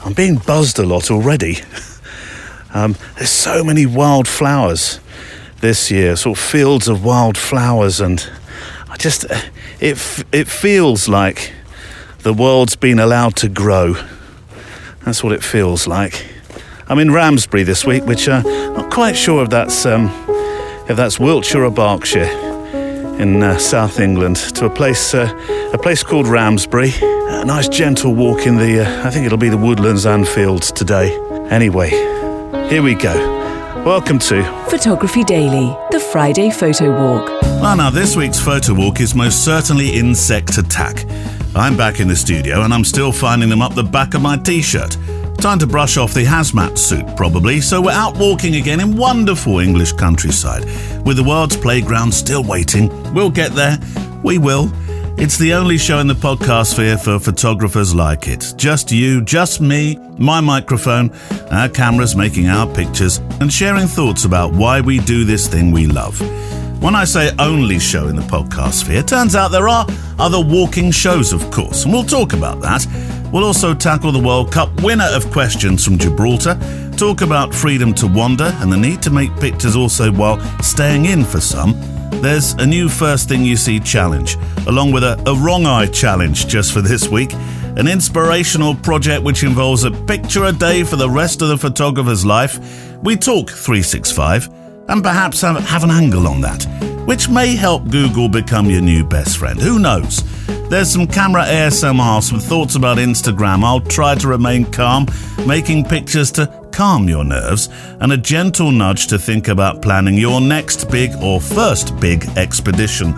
I'm being buzzed a lot already. There's so many wild flowers this year, sort of fields of wild flowers, and it feels like the world's been allowed to grow. That's what it feels like. I'm in Ramsbury this week, which I'm not quite sure if that's Wiltshire or Berkshire in South England, to a place called Ramsbury. A nice gentle walk in I think it'll be the woodlands and fields today. Anyway, here we go. Welcome to Photography Daily, the Friday Photo Walk. Well, now this week's Photo Walk is most certainly insect attack. I'm back in the studio and I'm still finding them up the back of my t-shirt. Time to brush off the hazmat suit, probably, so we're out walking again in wonderful English countryside, with the world's playground still waiting. We'll get there. We will. It's the only show in the podcast sphere for photographers like it. Just you, just me, my microphone, our cameras making our pictures, and sharing thoughts about why we do this thing we love. When I say only show in the podcast sphere, turns out there are other walking shows, of course, and we'll talk about that. We'll also tackle the World Cup winner of questions from Gibraltar, talk about freedom to wander and the need to make pictures also while staying in for some. There's a new First Thing You See challenge, along with a wrong eye challenge just for this week, an inspirational project which involves a picture a day for the rest of the photographer's life. We talk 365 and perhaps have an angle on that, which may help Google become your new best friend. Who knows? There's some camera ASMR, some thoughts about Instagram. I'll try to remain calm, making pictures to calm your nerves, and a gentle nudge to think about planning your next big or first big expedition.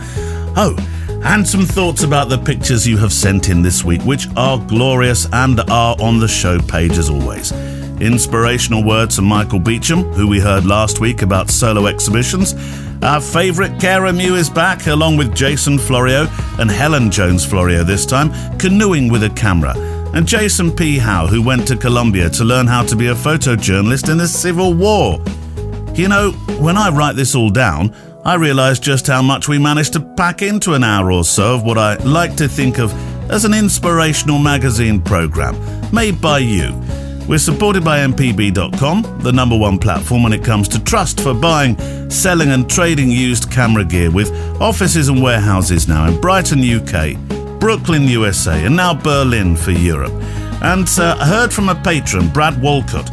Oh, and some thoughts about the pictures you have sent in this week, which are glorious and are on the show page as always. Inspirational words from Michael Beecham, who we heard last week about solo exhibitions. Our favourite Cara Mew is back, along with Jason Florio and Helen Jones Florio this time, canoeing with a camera. And Jason P. Howe, who went to Colombia to learn how to be a photojournalist in the Civil War. You know, when I write this all down, I realise just how much we managed to pack into an hour or so of what I like to think of as an inspirational magazine programme, made by you. We're supported by mpb.com, the number one platform when it comes to trust for buying, selling and trading used camera gear, with offices and warehouses now in Brighton, UK, Brooklyn, USA, and now Berlin for Europe. And I heard from a patron, Brad Walcott,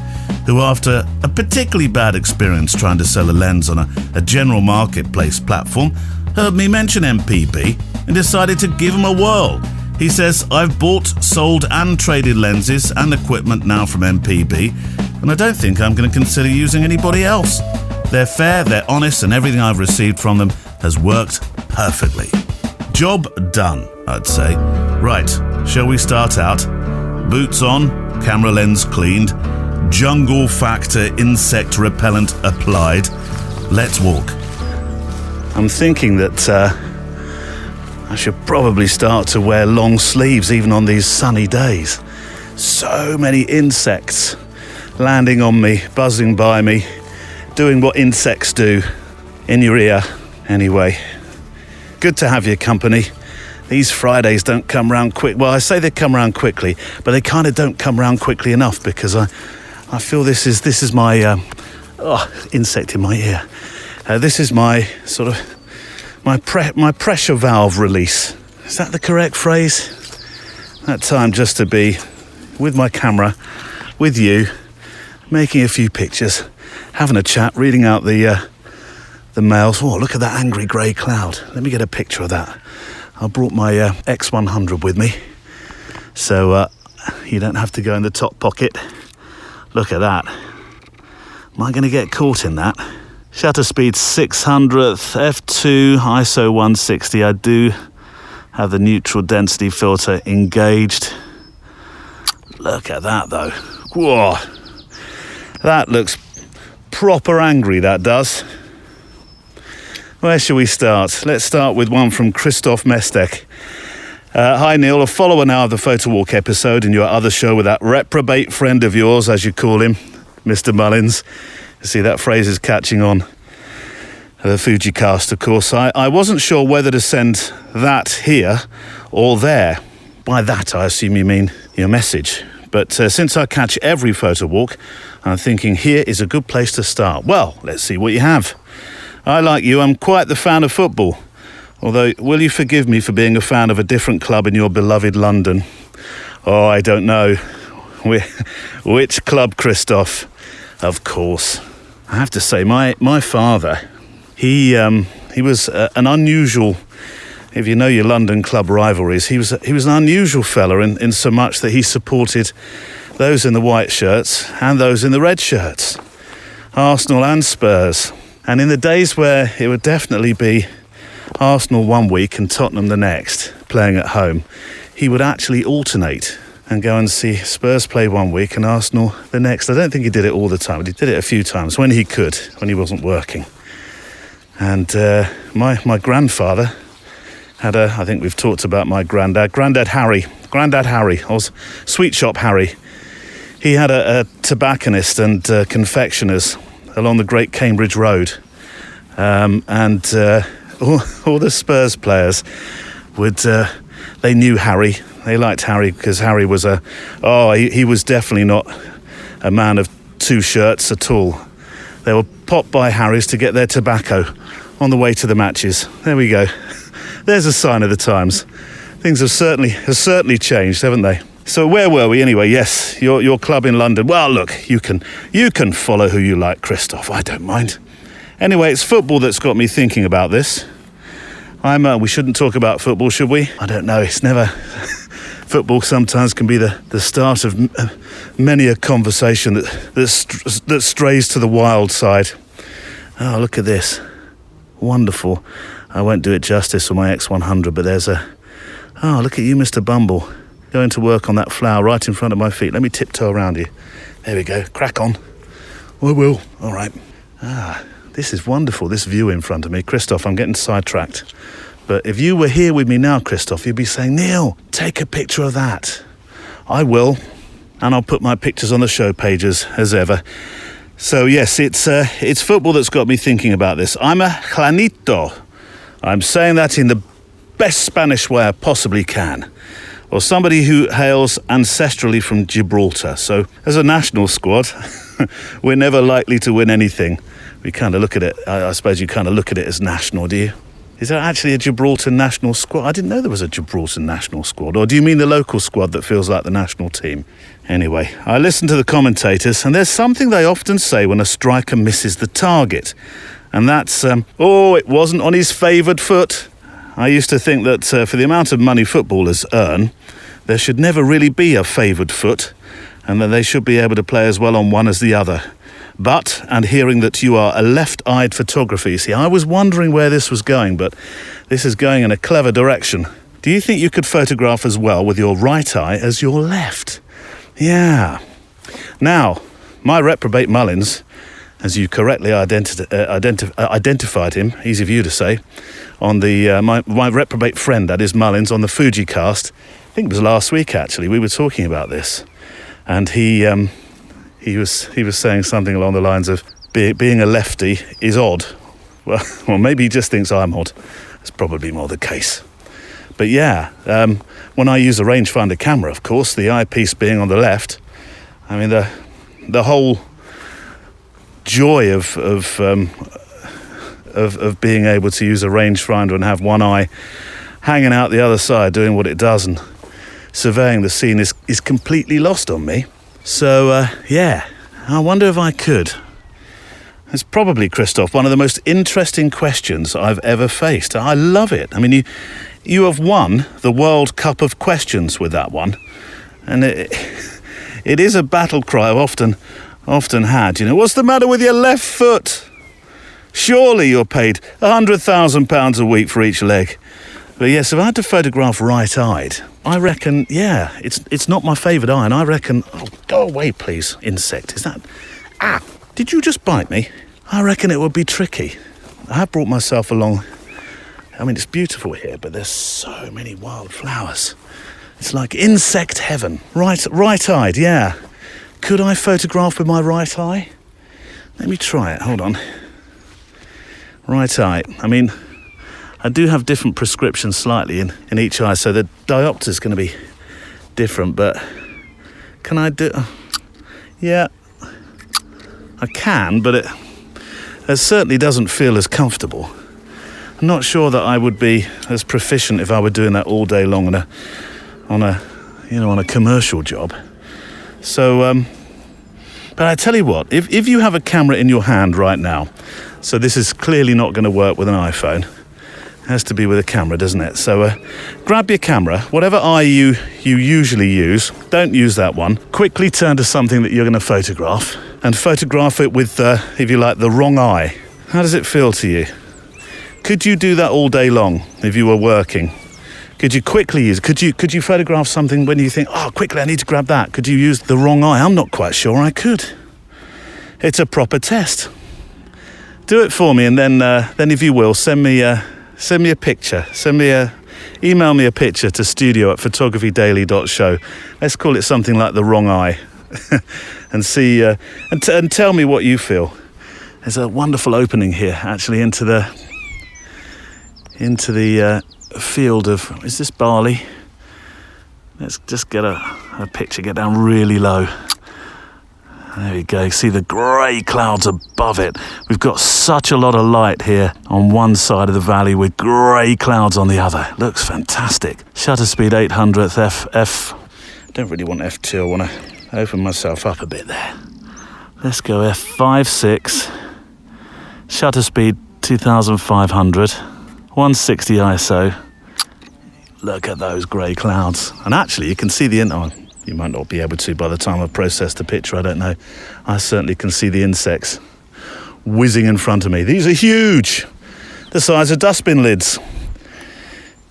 who after a particularly bad experience trying to sell a lens on a general marketplace platform, heard me mention MPB and decided to give him a whirl. He says, I've bought, sold and traded lenses and equipment now from MPB, and I don't think I'm going to consider using anybody else. They're fair, they're honest, and everything I've received from them has worked perfectly. Job done, I'd say. Right, shall we start out? Boots on, camera lens cleaned, jungle factor insect repellent applied. Let's walk. I'm thinking that I should probably start to wear long sleeves even on these sunny days. So many insects landing on me, buzzing by me, doing what insects do in your ear. Anyway, good to have your company. These Fridays don't come round quick. Well, I say they come round quickly, but they kind of don't come round quickly enough, because I feel this is my insect in my ear. This is my sort of my pressure valve release. Is that the correct phrase? That time just to be with my camera, with you, making a few pictures, having a chat, reading out the mails. Oh, look at that angry grey cloud. Let me get a picture of that. I brought my X100 with me, so you don't have to go in the top pocket. Look at that. Am I going to get caught in that? Shutter speed 600th, f2, ISO 160. I do have the neutral density filter engaged. Look at that though. Whoa. That looks proper angry, that does. Where shall we start? Let's start with one from Christoph Mestek. Hi Neil, a follower now of the Photo Walk episode and your other show with that reprobate friend of yours, as you call him, Mr. Mullins. You see, that phrase is catching on. The Fujicast, of course. I wasn't sure whether to send that here or there. By that, I assume you mean your message. But since I catch every photo walk, I'm thinking here is a good place to start. Well, let's see what you have. I, like you, I'm quite the fan of football. Although, will you forgive me for being a fan of a different club in your beloved London? Oh, I don't know. Which club, Christoph? Of course. I have to say, my father, he was an unusual, if you know your London club rivalries, he was an unusual fella in so much that he supported those in the white shirts and those in the red shirts, Arsenal and Spurs. And in the days where it would definitely be Arsenal one week and Tottenham the next, playing at home, he would actually alternate and go and see Spurs play one week and Arsenal the next. I don't think he did it all the time, but he did it a few times when he could, when he wasn't working. And my grandfather had I think we've talked about my Grandad Harry, Sweet Shop Harry. He had a tobacconist and confectioners along the Great Cambridge Road. And all the Spurs players they knew Harry. They liked Harry because Harry was he was definitely not a man of two shirts at all. They were popped by Harry's to get their tobacco on the way to the matches. There we go. There's a sign of the times. Things have certainly changed, haven't they? So where were we anyway? Yes, your club in London. Well, look, you can follow who you like, Christoph. I don't mind. Anyway, it's football that's got me thinking about this. We shouldn't talk about football, should we? I don't know. It's never. Football sometimes can be the start of many a conversation that strays to the wild side. Oh, look at this. Wonderful. I won't do it justice for my X100, but there's oh, look at you, Mr. Bumble, going to work on that flower right in front of my feet. Let me tiptoe around you. There we go. Crack on. I will. All right. This is wonderful, this view in front of me. Christoph, I'm getting sidetracked. But if you were here with me now, Christoph, you'd be saying, Neil, take a picture of that. I will. And I'll put my pictures on the show pages as ever. So yes, it's football that's got me thinking about this. I'm a Juanito. I'm saying that in the best Spanish way I possibly can. Or somebody who hails ancestrally from Gibraltar. So as a national squad, we're never likely to win anything. We kind of look at it, I suppose you kind of look at it as national, do you? Is there actually a Gibraltar national squad? I didn't know there was a Gibraltar national squad. Or do you mean the local squad that feels like the national team? Anyway, I listen to the commentators, and there's something they often say when a striker misses the target. And that's, it wasn't on his favoured foot. I used to think that for the amount of money footballers earn, there should never really be a favoured foot, and that they should be able to play as well on one as the other. But, and hearing that you are a left-eyed photographer, you see, I was wondering where this was going, but this is going in a clever direction. Do you think you could photograph as well with your right eye as your left? Yeah. Now, my reprobate Mullins, as you correctly identified him, easy for you to say, on the my reprobate friend, that is Mullins, on the Fuji cast. I think it was last week, actually, we were talking about this. And he was saying something along the lines of being a lefty is odd. Well, maybe he just thinks I'm odd. That's probably more the case. But yeah, when I use a rangefinder camera, of course, the eyepiece being on the left, I mean the whole joy of being able to use a rangefinder and have one eye hanging out the other side doing what it does and surveying the scene is completely lost on me. So, yeah, I wonder if I could. It's probably, Christoph, one of the most interesting questions I've ever faced. I love it. I mean, you have won the World Cup of questions with that one. And it is a battle cry I've often had. You know, what's the matter with your left foot? Surely you're paid £100,000 a week for each leg. But yes, if I had to photograph right-eyed, I reckon, yeah, it's not my favourite eye, and I reckon, oh, go away, please, insect. Is that, did you just bite me? I reckon it would be tricky. I have brought myself along. I mean, it's beautiful here, but there's so many wildflowers. It's like insect heaven. Right-eyed, yeah. Could I photograph with my right eye? Let me try it, hold on. Right eye, I mean, I do have different prescriptions slightly in each eye, so the diopter's going to be different, but Can I do... Yeah, I can, but it certainly doesn't feel as comfortable. I'm not sure that I would be as proficient if I were doing that all day long on a commercial job. So, but I tell you what, if you have a camera in your hand right now, so this is clearly not going to work with an iPhone. It has to be with a camera, doesn't it? So grab your camera, whatever eye you usually use, don't use that one. Quickly turn to something that you're going to photograph and photograph it with, if you like, the wrong eye. How does it feel to you? Could you do that all day long if you were working? Could you quickly use, could you photograph something when you think, oh, quickly, I need to grab that? Could you use the wrong eye? I'm not quite sure I could. It's a proper test. Do it for me, and then if you will, send me a picture. Email me a picture to studio@photographydaily.show. Let's call it something like the wrong eye, and see and tell me what you feel. There's a wonderful opening here, actually, into the field of, is this barley? Let's just get a picture, get down really low. There we go, see the grey clouds above it. We've got such a lot of light here on one side of the valley with grey clouds on the other. Looks fantastic. Shutter speed 800th f. Don't really want f2, I want to open myself up a bit there. Let's go f5.6. Shutter speed 2500. 160 ISO. Look at those grey clouds. And actually, you can see the you might not be able to by the time I've processed the picture, I don't know. I certainly can see the insects whizzing in front of me. These are huge, the size of dustbin lids.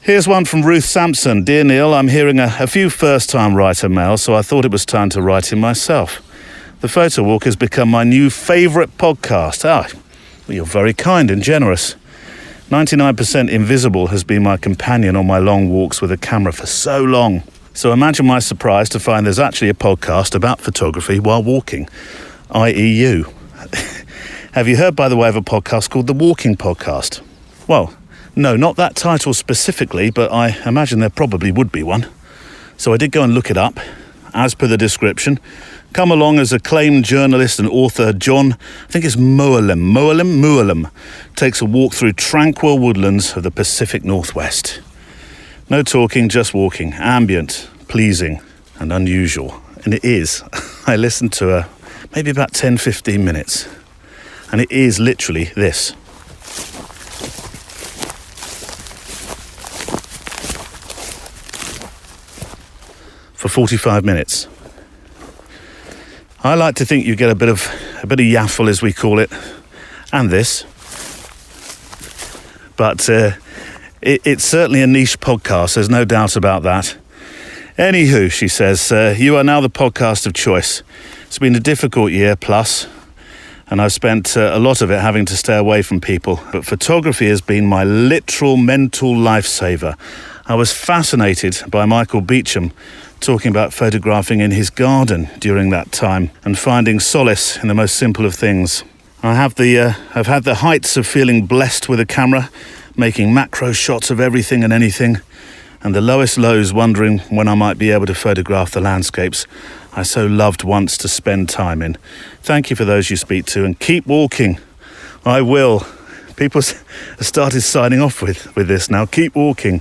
Here's one from Ruth Sampson. Dear Neil, I'm hearing a few first-time writer mail, so I thought it was time to write in myself. The Photowalk has become my new favourite podcast. Well, you're very kind and generous. 99% Invisible has been my companion on my long walks with a camera for so long. So imagine my surprise to find there's actually a podcast about photography while walking, i.e. you. Have you heard, by the way, of a podcast called The Walking Podcast? Well, no, not that title specifically, but I imagine there probably would be one. So I did go and look it up, as per the description. Come along as acclaimed journalist and author John, I think it's Moalem, takes a walk through tranquil woodlands of the Pacific Northwest. No talking, just walking, ambient, pleasing and unusual. And it is. I listened to maybe about 10-15 minutes. And it is literally this. For 45 minutes. I like to think you get a bit of yaffle, as we call it, and this. But it's certainly a niche podcast, there's no doubt about that. Anywho, she says, you are now the podcast of choice. It's been a difficult year plus, and I've spent a lot of it having to stay away from people. But photography has been my literal mental lifesaver. I was fascinated by Michael Beecham talking about photographing in his garden during that time and finding solace in the most simple of things. I've had the heights of feeling blessed with a camera, making macro shots of everything and anything, and the lowest lows wondering when I might be able to photograph the landscapes I so loved once to spend time in. Thank you for those you speak to, and keep walking. I will. People have started signing off with this now. Keep walking.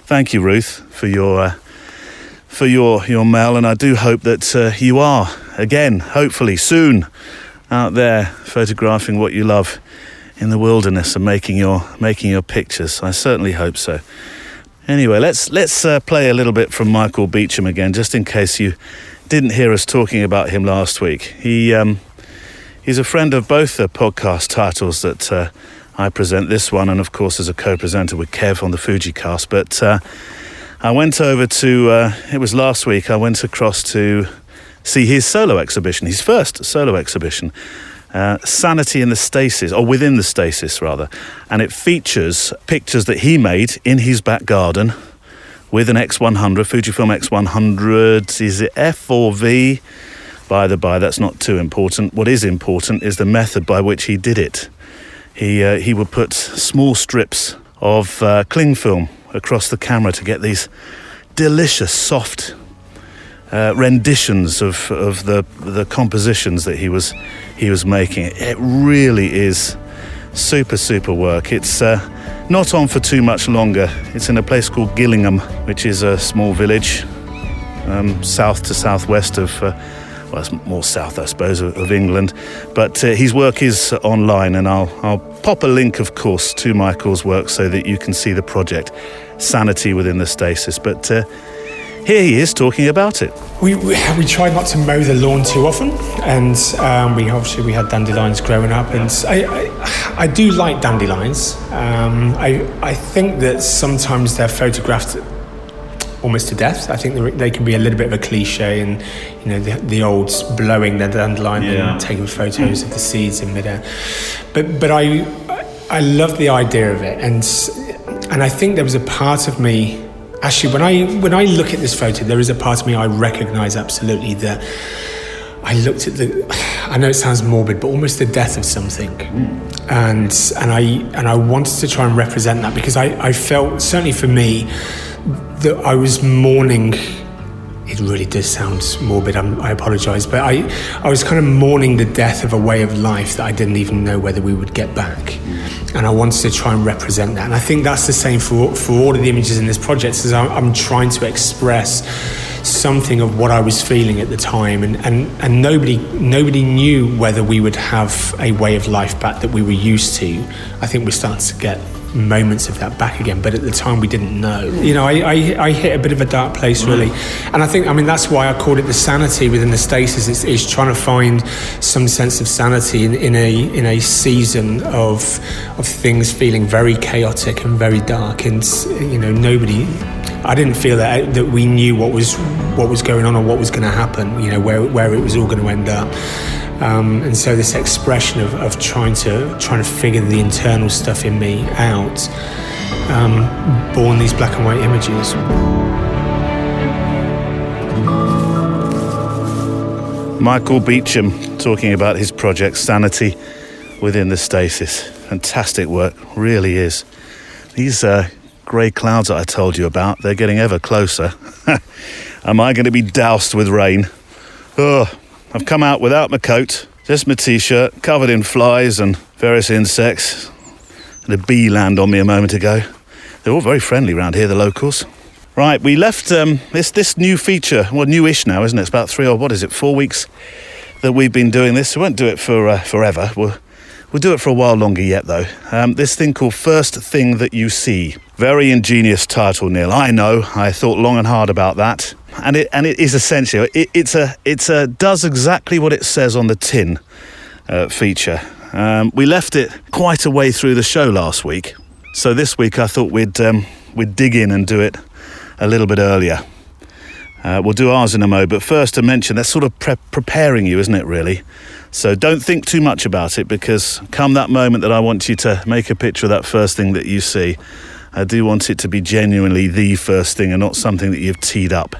Thank you, Ruth, for your mail, and I do hope that you are, again, hopefully soon, out there photographing what you love in the wilderness and making your pictures. I certainly hope so. Anyway, let's play a little bit from Michael Beecham again, just in case you didn't hear us talking about him last week. He's a friend of both the podcast titles that I present, this one, and of course as a co-presenter with Kev on the FujiCast. But I went over to, it was last week, I went across to see his solo exhibition, his first solo exhibition, Sanity in the Stasis, or Within the Stasis rather. And it features pictures that he made in his back garden with an X100, Fujifilm X100, is it F or V? By the by, that's not too important. What is important is the method by which he did it. He would put small strips of cling film across the camera to get these delicious, soft, renditions of the compositions that he was making. It really is super work. It's not on for too much longer. It's in a place called Gillingham, which is a small village south to southwest of well, it's more south, I suppose, of England. But his work is online, and I'll pop a link, of course, to Michael's work so that you can see the project, Sanity Within the Stasis. But here he is talking about it. We tried not to mow the lawn too often, and we had dandelions growing up, and I do like dandelions. I think that sometimes they're photographed almost to death. I think they can be a little bit of a cliche, and the old blowing the dandelion and taking photos of the seeds in midair. But I love the idea of it, and I think there was a part of me. Actually, when I look at this photo, there is a part of me I recognise absolutely that I looked at I know it sounds morbid, but almost the death of something, and I wanted to try and represent that, because I felt, certainly for me, that I was mourning. It really does sound morbid, I apologise, but I was kind of mourning the death of a way of life that I didn't even know whether we would get back. And I wanted to try and represent that. And I think that's the same for all of the images in this project, is I'm trying to express something of what I was feeling at the time. And nobody knew whether we would have a way of life back that we were used to. I think we're starting to get moments of that back again, but at the time we didn't know. I hit a bit of a dark place, really, and I think that's why I called it the sanity within the stasis. It's trying to find some sense of sanity in a season of things feeling very chaotic and very dark, and I didn't feel that we knew what was going on or what was going to happen, where it was all going to end up. And so this expression of trying to figure the internal stuff in me out, born these black and white images. Michael Beecham talking about his project Sanity Within the Stasis. Fantastic work, really is. These grey clouds that I told you about, they're getting ever closer. Am I going to be doused with rain? Oh, I've come out without my coat, just my t-shirt, covered in flies and various insects. And a bee landed on me a moment ago. They're all very friendly around here, the locals. Right, we left this new feature, well, newish now, isn't it? It's about 4 weeks that we've been doing this. We won't do it for forever. We'll do it for a while longer yet, though. This thing called First Thing That You See. Very ingenious title, Neil. I know. I thought long and hard about that. And it is essentially, it's a does exactly what it says on the tin feature. We left it quite a way through the show last week. So this week I thought we'd dig in and do it a little bit earlier. We'll do ours in a mo, but first to mention, that's sort of preparing you, isn't it, really? So don't think too much about it, because come that moment that I want you to make a picture of that first thing that you see, I do want it to be genuinely the first thing and not something that you've teed up.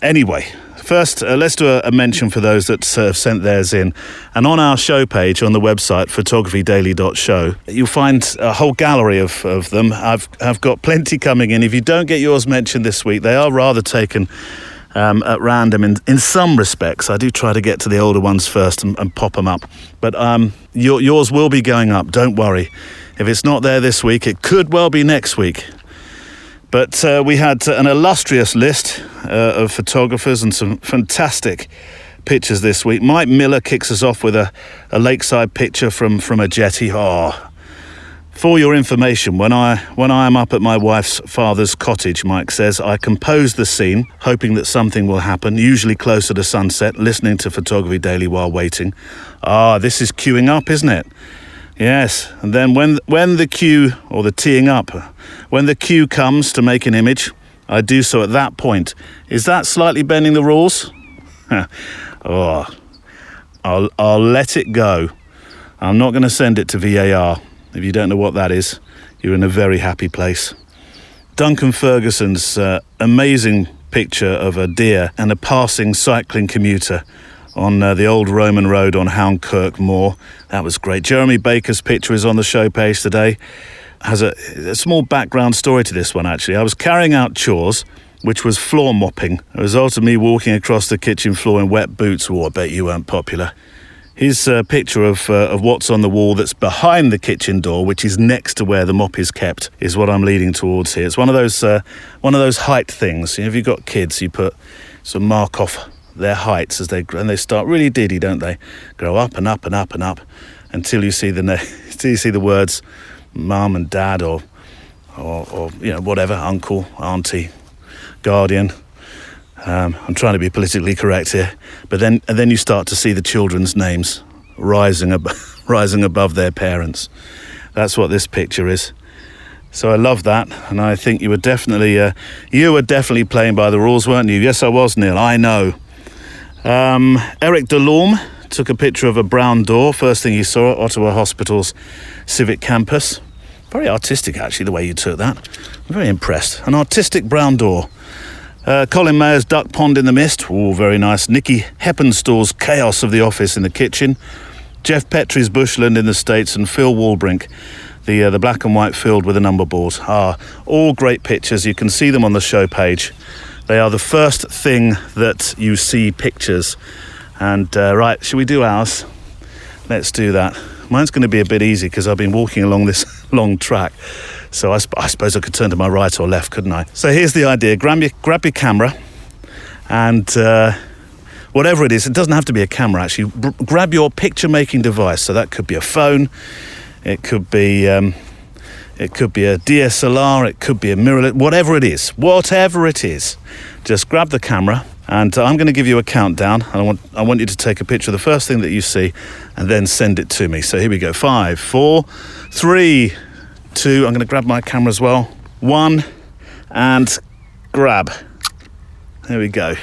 Anyway, first, let's do a mention for those that have sent theirs in. And on our show page on the website, photographydaily.show, you'll find a whole gallery of them. I've got plenty coming in. If you don't get yours mentioned this week, they are rather taken at random in some respects. I do try to get to the older ones first and pop them up. But yours will be going up, don't worry. If it's not there this week, it could well be next week. But we had an illustrious list of photographers and some fantastic pictures this week. Mike Miller kicks us off with a lakeside picture from a jetty. Oh, for your information, when I am up at my wife's father's cottage, Mike says, I compose the scene, hoping that something will happen, usually closer to sunset, listening to Photography Daily while waiting. This is queuing up, isn't it? Yes, and then when the cue, or the teeing up, when the cue comes to make an image, I do so at that point. Is that slightly bending the rules? I'll let it go. I'm not going to send it to VAR. If you don't know what that is, you're in a very happy place. Duncan Ferguson's amazing picture of a deer and a passing cycling commuter on the old Roman road on Hound Kirk Moor. That was great. Jeremy Baker's picture is on the show page today. Has a small background story to this one, actually. I was carrying out chores which was floor mopping. It resulted in me walking across the kitchen floor in wet boots. Oh, I bet you weren't popular. His picture of what's on the wall that's behind the kitchen door, which is next to where the mop is kept, is what I'm leading towards here. It's one of those height things. You know, if you've got kids, you put some mark off their heights as they grow, and they start really diddy, don't they? Grow up and up and up and up until you see the words mum and dad or you know, whatever, uncle, auntie, guardian. I'm trying to be politically correct here, but then you start to see the children's names rising above their parents. That's what this picture is. So I love that, and I think you were definitely playing by the rules, weren't you? Yes, I was, Neil. I know. Eric Delorme took a picture of a brown door. First thing he saw at Ottawa Hospital's Civic Campus. Very artistic, actually, the way you took that. I'm very impressed. An artistic brown door. Colin Mayer's Duck Pond in the Mist. Oh, very nice. Nikki Heppenstall's Chaos of the Office in the kitchen. Jeff Petrie's Bushland in the States, and Phil Walbrink, the black and white field with a number board. All great pictures. You can see them on the show page. They are the first thing that you see pictures. And right, should we do ours? Let's do that. Mine's going to be a bit easy because I've been walking along this long track. So I suppose I could turn to my right or left, couldn't I? So here's the idea. Grab your camera and whatever it is, it doesn't have to be a camera actually. Grab your picture-making device. So that could be a phone, it could be a DSLR, it could be a mirrorless, whatever it is. Just grab the camera, and I'm going to give you a countdown. And I want you to take a picture of the first thing that you see, and then send it to me. So here we go. 5, 4, 3, 2. I'm going to grab my camera as well. 1, and grab. There we go.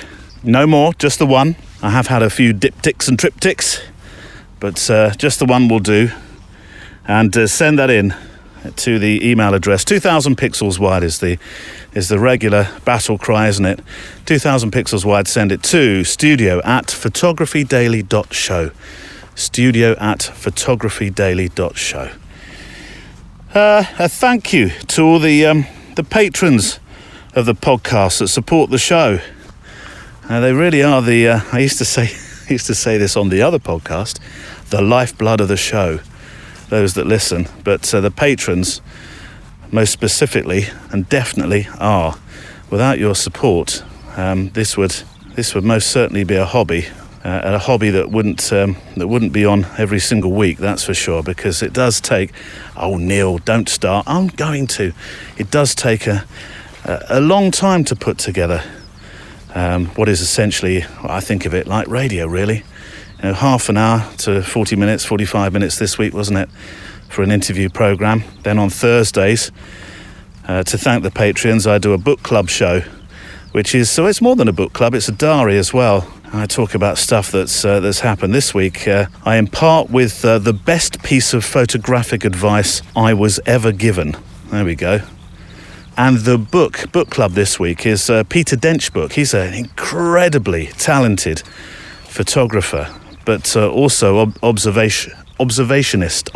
No more, just the one. I have had a few diptychs and triptychs, but just the one will do. And send that in to the email address. 2,000 pixels wide is the regular battle cry, isn't it? 2,000 pixels wide. Send it to studio@photographydaily.show. studio@photographydaily.show. A thank you to all the patrons of the podcast that support the show. They really are I used to say this on the other podcast, the lifeblood of the show. Those that listen, but the patrons, most specifically and definitely, are. Without your support, this would most certainly be a hobby, and a hobby that wouldn't be on every single week. That's for sure, because it does take. Oh, Neil, don't start. I'm going to. It does take a long time to put together what is essentially, I think of it like radio, really. You know, half an hour to 40 minutes, 45 minutes this week, wasn't it, for an interview programme. Then on Thursdays, to thank the Patreons, I do a book club show, which is, so it's more than a book club, it's a diary as well. I talk about stuff that's happened this week. I impart with the best piece of photographic advice I was ever given. There we go. And the book club this week is Peter Dench book. He's an incredibly talented photographer, but also observationalist.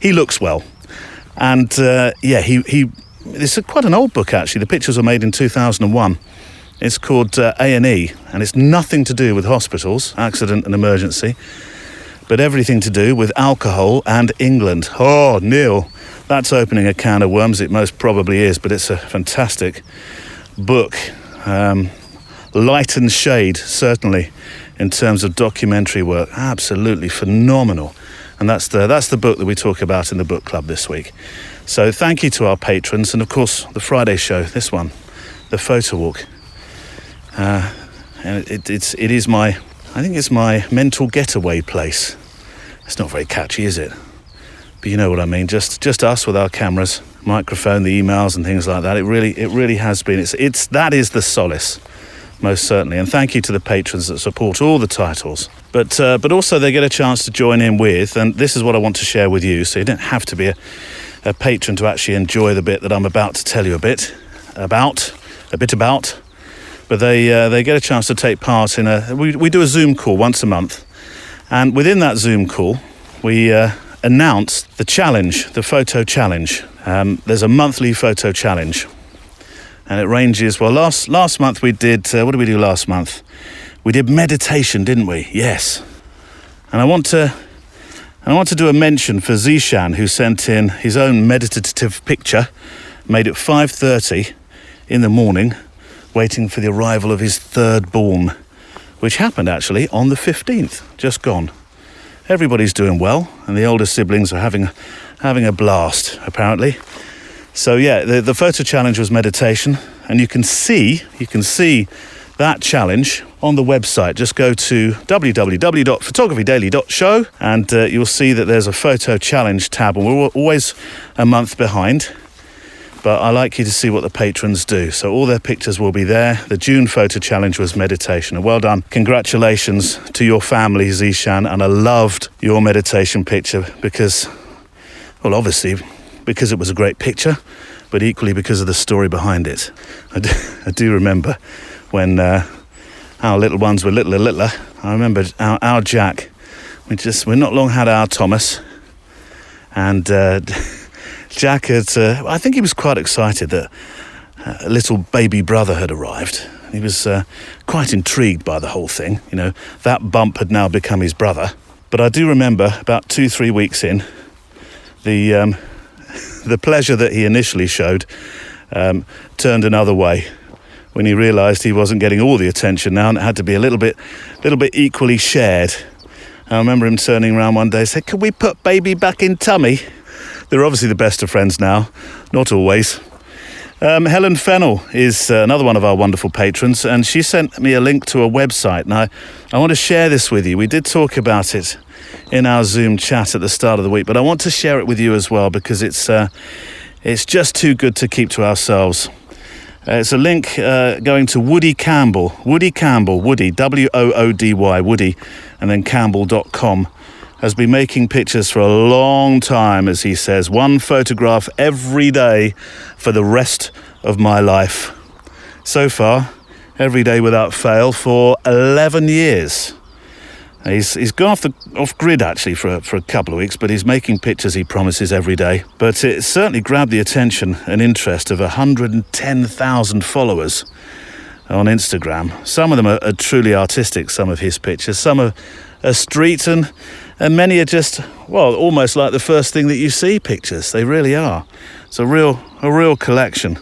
He looks well, and it's quite an old book actually. The pictures were made in 2001. It's called A&E, and it's nothing to do with hospitals, accident and emergency, but everything to do with alcohol and England. Oh, Neil, that's opening a can of worms. It most probably is, but it's a fantastic book. Light and shade, certainly, in terms of documentary work. Absolutely phenomenal. And that's the book that we talk about in the book club this week. So thank you to our patrons, and of course the Friday show, this one, the Photowalk. And it is my mental getaway place. It's not very catchy, is it? But you know what I mean. Just us with our cameras, microphone, the emails, and things like that. It really has been. That is the solace. Most certainly, and thank you to the patrons that support all the titles. But also they get a chance to join in with, and this is what I want to share with you, so you don't have to be a patron to actually enjoy the bit that I'm about to tell you a bit about. But they get a chance to take part in we do a Zoom call once a month, and within that Zoom call, we announce the challenge, the photo challenge. There's a monthly photo challenge, and it ranges. Well, last month we did. What did we do last month? We did meditation, didn't we? Yes. And I want to do a mention for Zishan, who sent in his own meditative picture, made at 5:30 in the morning, waiting for the arrival of his third born, which happened actually on the 15th, just gone. Everybody's doing well, and the older siblings are having a blast, apparently. So yeah, the photo challenge was meditation, and you can see that challenge on the website. Just go to www.photographydaily.show, and you'll see that there's a photo challenge tab, and we're always a month behind. But I like you to see what the patrons do. So all their pictures will be there. The June photo challenge was meditation. And well done. Congratulations to your family, Zishan. And I loved your meditation picture because, well, obviously, because it was a great picture, but equally because of the story behind it. I do remember when our little ones were littler. I remember our Jack. We not long had our Thomas. And Jack had, I think he was quite excited that a little baby brother had arrived. He was quite intrigued by the whole thing. You know, that bump had now become his brother. But I do remember about 2-3 weeks in, the pleasure that he initially showed turned another way when he realised he wasn't getting all the attention now, and it had to be a little bit equally shared. I remember him turning around one day and saying, "Can we put baby back in tummy?" They're obviously the best of friends now, not always. Helen Fennell is another one of our wonderful patrons, and she sent me a link to a website, and I want to share this with you. We did talk about it in our Zoom chat at the start of the week, but I want to share it with you as well because it's just too good to keep to ourselves. It's a link going to Woody Campbell, Woody, W-O-O-D-Y, Woody, and then Campbell.com. Has been making pictures for a long time, as he says, one photograph every day for the rest of my life. So far, every day without fail for 11 years. He's gone off grid actually for a couple of weeks, but he's making pictures he promises every day. But it certainly grabbed the attention and interest of 110,000 followers on Instagram. Some of them are truly artistic, some of his pictures. Some are street and many are just, well, almost like the first thing that you see pictures. They really are. It's a real collection.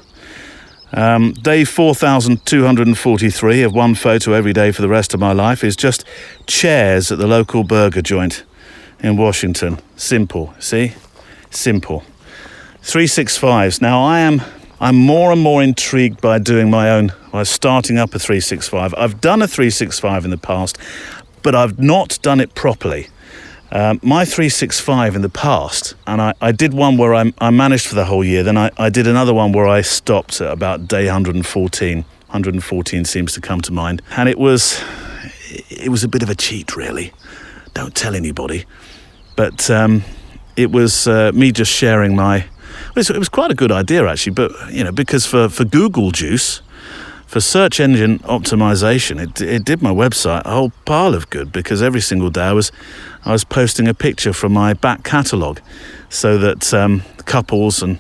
Day 4,243 of one photo every day for the rest of my life is just chairs at the local burger joint in Washington. Simple, see? Simple. 365s. Now I'm more and more intrigued by doing my own, by starting up a 365. I've done a 365 in the past, but I've not done it properly. My 365 in the past, and I did one where I managed for the whole year, then I did another one where I stopped at about day 114. 114 seems to come to mind. And it was a bit of a cheat, really. Don't tell anybody. But it was me just sharing my... It was quite a good idea, actually, but, you know, because for Google Juice, for search engine optimization, it did my website a whole pile of good, because every single day I was posting a picture from my back catalogue so that couples and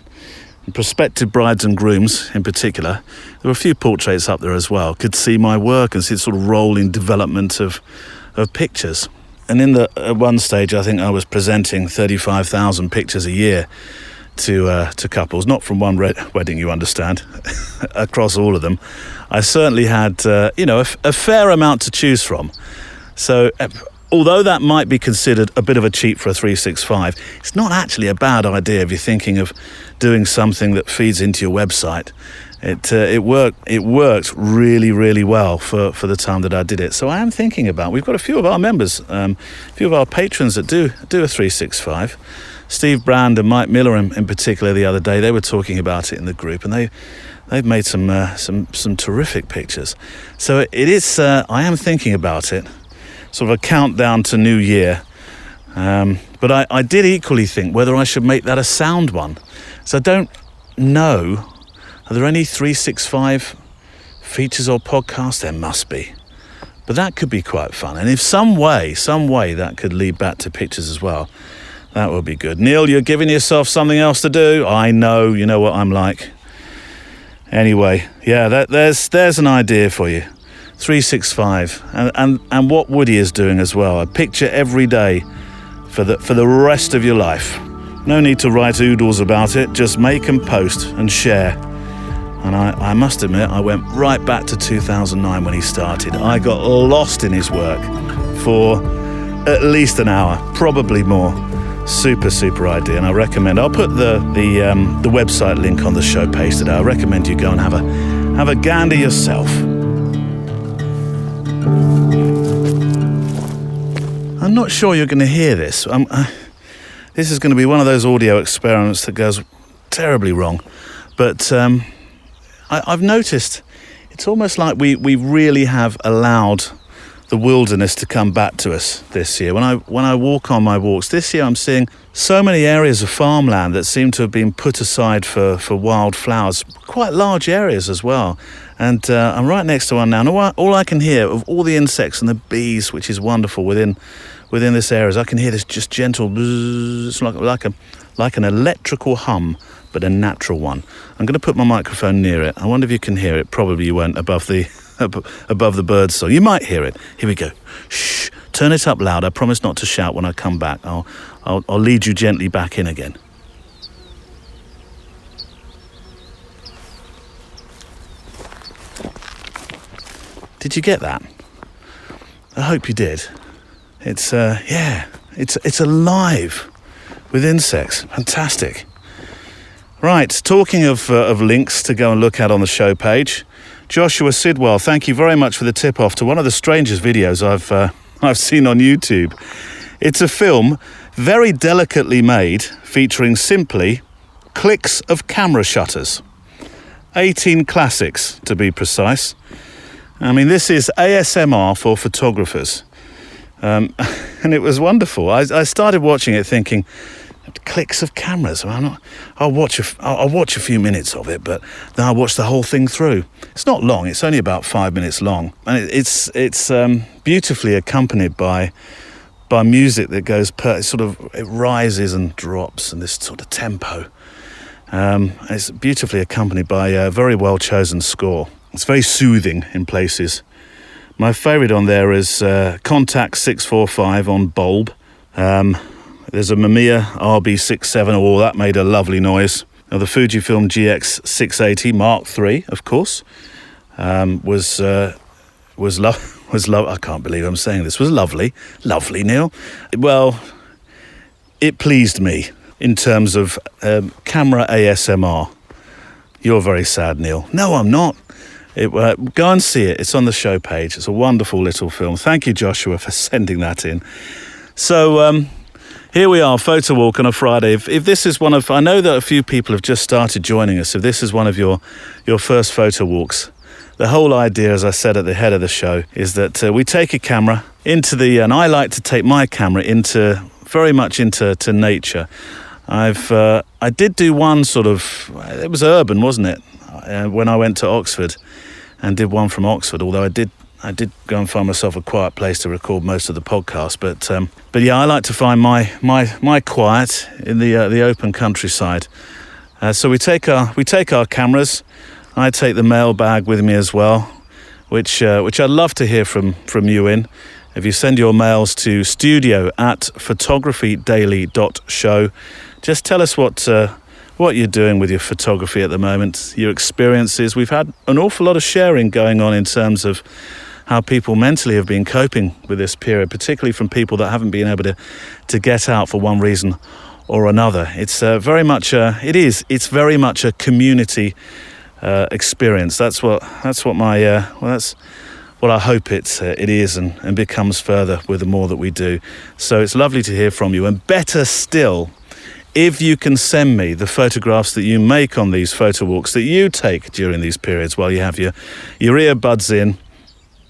prospective brides and grooms in particular, there were a few portraits up there as well, could see my work and see the sort of rolling development of pictures. And at one stage, I think I was presenting 35,000 pictures a year to couples, not from one wedding, you understand, across all of them. I certainly had, a fair amount to choose from. So although that might be considered a bit of a cheat for a 365, it's not actually a bad idea if you're thinking of doing something that feeds into your website. It worked really, really well for the time that I did it. So I am thinking about, we've got a few of our members, a few of our patrons that do a 365. Steve Brand and Mike Miller in particular the other day, they were talking about it in the group, and they've made some terrific pictures. So it is, I am thinking about it, sort of a countdown to New Year. But I did equally think whether I should make that a sound one. So I don't know, are there any 365 features or podcasts? There must be. But that could be quite fun. And if some way that could lead back to pictures as well, That would be good. Neil, you're giving yourself something else to do. I know, you know what I'm like. Anyway, yeah, there's an idea for you. 365, and what Woody is doing as well. A picture every day for the rest of your life. No need to write oodles about it. Just make and post and share. And I must admit, I went right back to 2009 when he started. I got lost in his work for at least an hour, probably more. Super idea, and I recommend. I'll put the website link on the show page today. I recommend you go and have a gander yourself. I'm not sure you're going to hear this. This is going to be one of those audio experiments that goes terribly wrong, but I've noticed it's almost like we really have allowed the wilderness to come back to us this year. When I walk on my walks this year, I'm seeing so many areas of farmland that seem to have been put aside for wildflowers, quite large areas as well. And I'm right next to one now, and all I can hear of all the insects and the bees, which is wonderful within this area, is I can hear this just gentle bzzz. It's like an electrical hum, but a natural one. I'm going to put my microphone near it. I wonder if you can hear it. Probably you won't above the birds song. You might hear it. Here we go. Shh. Turn it up loud. I promise not to shout when I come back. I'll lead you gently back in again. Did you get that? I hope you did. It's it's alive with insects. Fantastic. Right, talking of links to go and look at on the show page, Joshua Sidwell, thank you very much for the tip-off to one of the strangest videos I've seen on YouTube. It's a film very delicately made, featuring simply clicks of camera shutters. 18 classics, to be precise. I mean, this is ASMR for photographers. And it was wonderful. I started watching it thinking, clicks of cameras. I'll watch a few minutes of it, but then I'll watch the whole thing through. It's not long. It's only about 5 minutes long, and it's beautifully accompanied by music that goes it rises and drops in this sort of tempo. It's beautifully accompanied by a very well chosen score. It's very soothing in places. My favourite on there is Contact 645 on Bulb. There's a Mamiya RB67. Oh, that made a lovely noise. Now, the Fujifilm GX 680 Mark III, of course, was I can't believe I'm saying this. Was lovely, Neil. Well, it pleased me in terms of camera ASMR. You're very sad, Neil. No, I'm not. Go and see it. It's on the show page. It's a wonderful little film. Thank you, Joshua, for sending that in. So here we are, Photowalk on a Friday. If this is one of, I know that a few people have just started joining us. If this is one of your first Photowalks, the whole idea, as I said at the head of the show, is that we take a camera and I like to take my camera very much into nature. I did do one it was urban, wasn't it? When I went to Oxford and did one from Oxford, although I did go and find myself a quiet place to record most of the podcast. But yeah, I like to find my quiet in the open countryside. So we take our cameras. I take the mailbag with me as well, which I'd love to hear from you in. If you send your mails to studio@photographydaily.show, just tell us what you're doing with your photography at the moment, your experiences. We've had an awful lot of sharing going on in terms of how people mentally have been coping with this period, particularly from people that haven't been able to get out for one reason or another. It's very much a community experience. That's what I hope it is and becomes further with the more that we do. So it's lovely to hear from you, and better still, if you can send me the photographs that you make on these photo walks that you take during these periods while you have your earbuds in,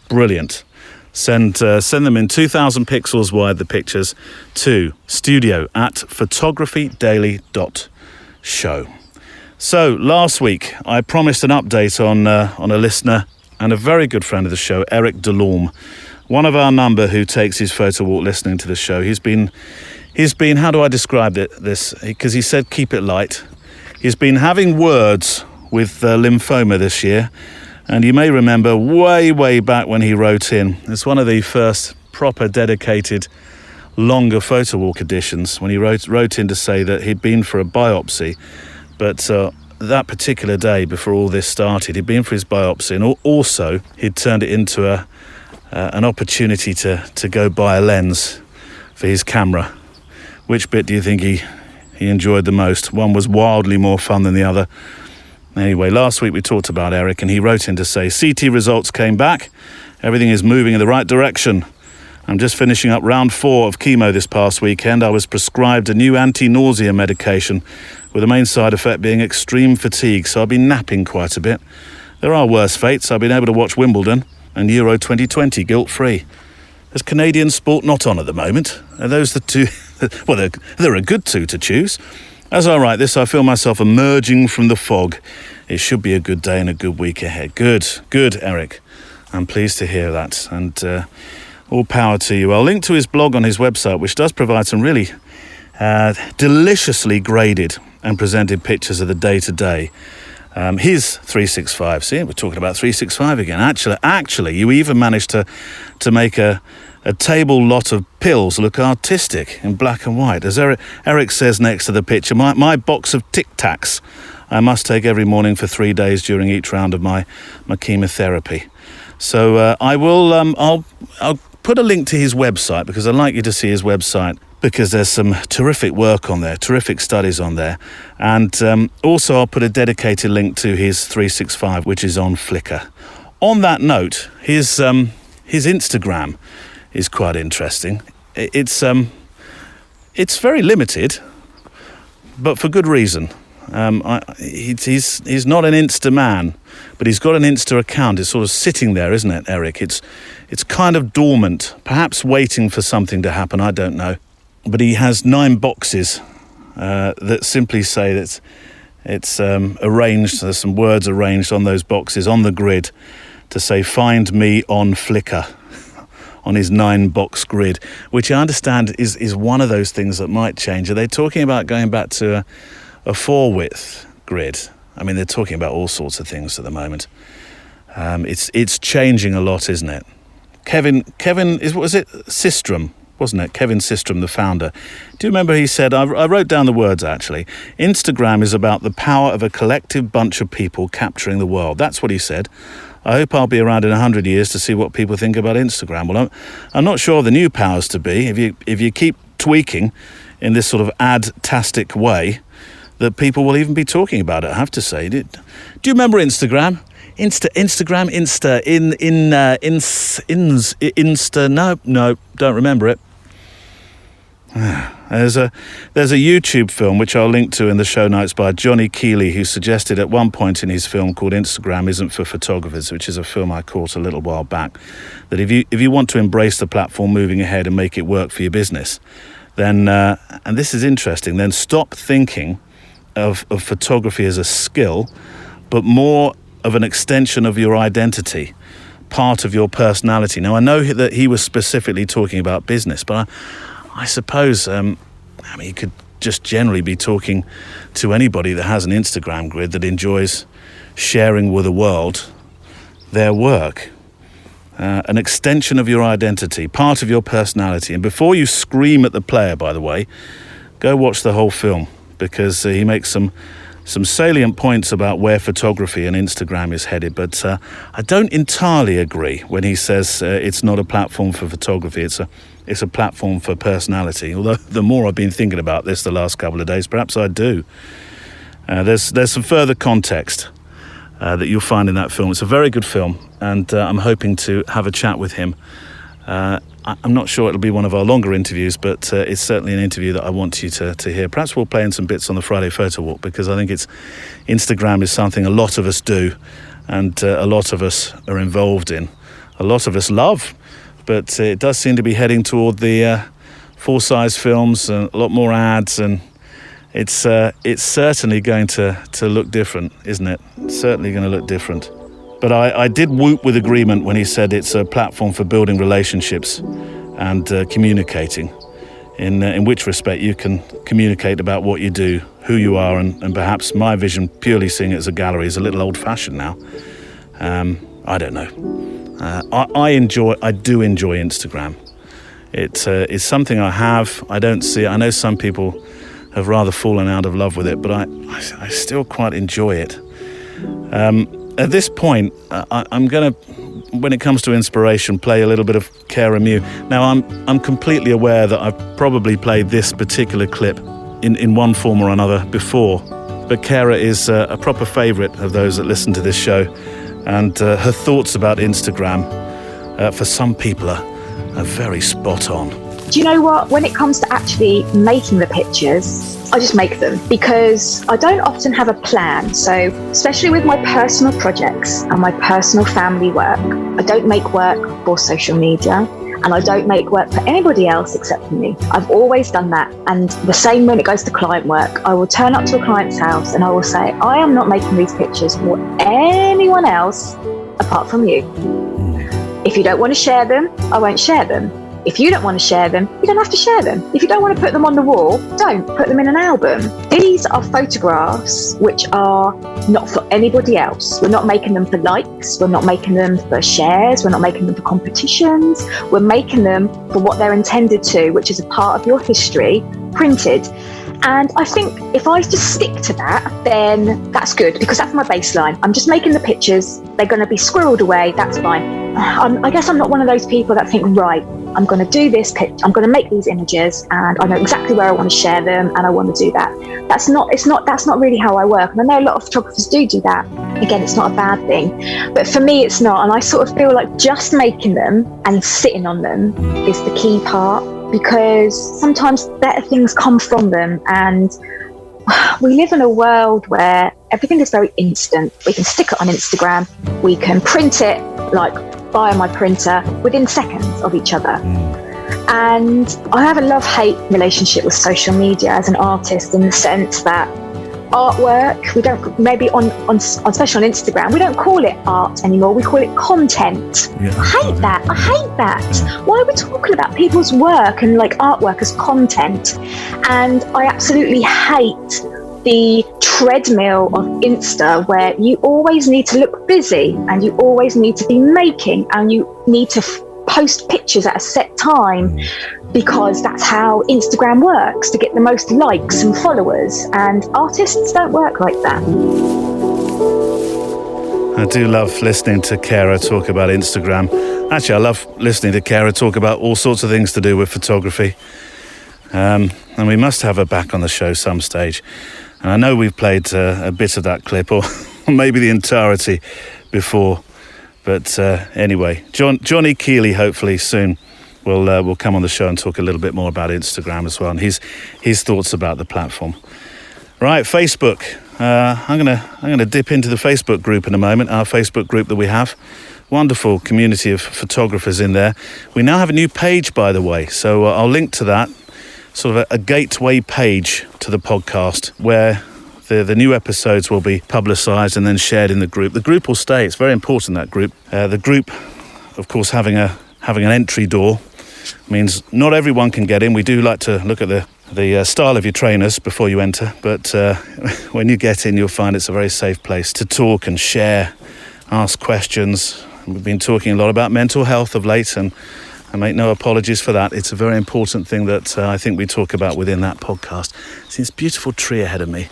brilliant. Send them in 2,000 pixels wide, the pictures, to studio@photographydaily.show. So last week I promised an update on a listener and a very good friend of the show, Eric Delorme, one of our number who takes his photo walk listening to the show. He's been He's been, how do I describe this? Because he said keep it light. He's been having words with lymphoma this year. And you may remember way back when he wrote in. It's one of the first proper dedicated longer Photowalk editions when he wrote in to say that he'd been for a biopsy. But that particular day before all this started, he'd been for his biopsy, and also he'd turned it into an opportunity to go buy a lens for his camera. Which bit do you think he enjoyed the most? One was wildly more fun than the other. Anyway, last week we talked about Eric, and he wrote in to say, CT results came back. Everything is moving in the right direction. I'm just finishing up round 4 of chemo this past weekend. I was prescribed a new anti-nausea medication, with the main side effect being extreme fatigue, so I've been napping quite a bit. There are worse fates. I've been able to watch Wimbledon and Euro 2020 guilt-free. There's Canadian sport not on at the moment. Are those the two? Well, they're a good two to choose. As I write this, I feel myself emerging from the fog. It should be a good day and a good week ahead. Good, Eric. I'm pleased to hear that, and all power to you. I'll link to his blog on his website, which does provide some really deliciously graded and presented pictures of the day-to-day. His 365, see, we're talking about 365 again. Actually, you even managed to make a table lot of pills look artistic in black and white. As Eric says next to the picture, my box of Tic Tacs I must take every morning for 3 days during each round of my chemotherapy. So I'll put a link to his website, because I'd like you to see his website, because there's some terrific work on there, terrific studies on there. And also I'll put a dedicated link to his 365, which is on Flickr. On that note, his Instagram is quite interesting. It's very limited, but for good reason. He's not an Insta man, but he's got an Insta account. It's sort of sitting there, isn't it, Eric? It's kind of dormant, perhaps waiting for something to happen, I don't know. But he has 9 boxes that simply say that it's arranged, there's some words arranged on those boxes on the grid to say, find me on Flickr, on his 9-box grid, which I understand is one of those things that might change. Are they talking about going back to a 4-width grid? I mean, they're talking about all sorts of things at the moment. It's changing a lot, isn't it? Kevin, what was it? Systrom, wasn't it? Kevin Systrom, the founder. Do you remember he said, I wrote down the words actually, Instagram is about the power of a collective bunch of people capturing the world. That's what he said. I hope I'll be around in 100 years to see what people think about Instagram. Well, I'm not sure the new powers to be, if you keep tweaking in this sort of ad-tastic way, that people will even be talking about it, I have to say. Do you remember Instagram? Instagram, no, don't remember it. There's a YouTube film which I'll link to in the show notes by Johnny Keeley, who suggested at one point in his film called Instagram Isn't for Photographers, which is a film I caught a little while back, that if you want to embrace the platform moving ahead and make it work for your business, then, and this is interesting, then stop thinking of photography as a skill, but more of an extension of your identity, part of your personality. Now, I know that he was specifically talking about business, but I suppose, you could just generally be talking to anybody that has an Instagram grid that enjoys sharing with the world their work. An extension of your identity, part of your personality. And before you scream at the player, by the way, go watch the whole film, because he makes some salient points about where photography and Instagram is headed. But I don't entirely agree when he says it's not a platform for photography, it's a platform for personality. Although the more I've been thinking about this the last couple of days, perhaps I do. There's some further context that you'll find in that film. It's a very good film, and I'm hoping to have a chat with him. I'm not sure it'll be one of our longer interviews, but it's certainly an interview that I want you to hear. Perhaps we'll play in some bits on the Friday Photo Walk, because I think Instagram is something a lot of us do, and a lot of us are involved in. A lot of us love, but it does seem to be heading toward the full-size films and a lot more ads, and it's certainly going to look different, isn't it? It's certainly going to look different. But I did whoop with agreement when he said it's a platform for building relationships and communicating. in which respect you can communicate about what you do, who you are, and perhaps my vision, purely seeing it as a gallery, is a little old-fashioned now. I don't know. I do enjoy Instagram. It's something I have. I don't see it. I know some people have rather fallen out of love with it, but I still quite enjoy it. At this point, I'm going to, when it comes to inspiration, play a little bit of Cara Mew. Now, I'm completely aware that I've probably played this particular clip in one form or another before, but Cara is a proper favourite of those that listen to this show, and her thoughts about Instagram, for some people, are very spot on. Do you know what? When it comes to actually making the pictures, I just make them because I don't often have a plan. So especially with my personal projects and my personal family work, I don't make work for social media, and I don't make work for anybody else except for me. I've always done that. And the same when it goes to client work, I will turn up to a client's house and I will say, I am not making these pictures for anyone else apart from you. If you don't want to share them, I won't share them. If you don't want to share them, you don't have to share them. If you don't want to put them on the wall, don't put them in an album. These are photographs which are not for anybody else. We're not making them for likes. We're not making them for shares. We're not making them for competitions. We're making them for what they're intended to, which is a part of your history, printed. And I think if I just stick to that, then that's good, because that's my baseline. I'm just making the pictures. They're going to be squirreled away. That's fine. I guess I'm not one of those people that think, right, I'm going to do this picture. I'm going to make these images, and I know exactly where I want to share them, and I want to do that. That's not really how I work. And I know a lot of photographers do that. Again, it's not a bad thing, but for me, it's not. And I sort of feel like just making them and sitting on them is the key part, because sometimes better things come from them. And we live in a world where everything is very instant. We can stick it on Instagram. We can print it like via my printer within seconds of each other. And I have a love-hate relationship with social media as an artist, in the sense that artwork, we don't, maybe especially on Instagram, we don't call it art anymore, we call it content. Yeah. I hate that. Yeah. Why are we talking about people's work and like artwork as content? And I absolutely hate the treadmill of Insta, where you always need to look busy and you always need to be making, and you need to post pictures at a set time, because that's how Instagram works, to get the most likes and followers. And artists don't work like that. I do love listening to Cara talk about Instagram. Actually, I love listening to Cara talk about all sorts of things to do with photography. And we must have her back on the show some stage. And I know we've played a bit of that clip, or maybe the entirety before. But anyway, Johnny Keeley hopefully soon will come on the show and talk a little bit more about Instagram as well, and his thoughts about the platform. Right, Facebook. I'm gonna dip into the Facebook group in a moment. Our Facebook group that we have, wonderful community of photographers in there. We now have a new page, by the way, so I'll link to that. Sort of a gateway page to the podcast where the new episodes will be publicised and then shared in the group. The group will stay. It's very important, that group. The group, of course, having an entry door means not everyone can get in. We do like to look at the style of your trainers before you enter, but when you get in, you'll find it's a very safe place to talk and share, ask questions. We've been talking a lot about mental health of late, and I make no apologies for that. It's a very important thing that I think we talk about within that podcast. See this beautiful tree ahead of me.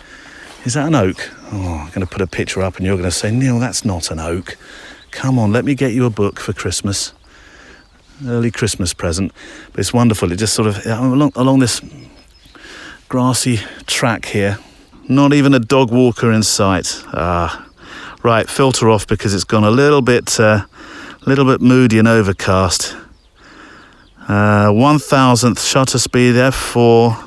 Is that an oak? Oh, I'm going to put a picture up and you're going to say, Neil, that's not an oak. Come on, let me get you a book for Christmas. Early Christmas present. But it's wonderful. It just sort of, along this grassy track here, not even a dog walker in sight. Right, filter off because it's gone a little bit moody and overcast. 1,000th shutter speed, f4.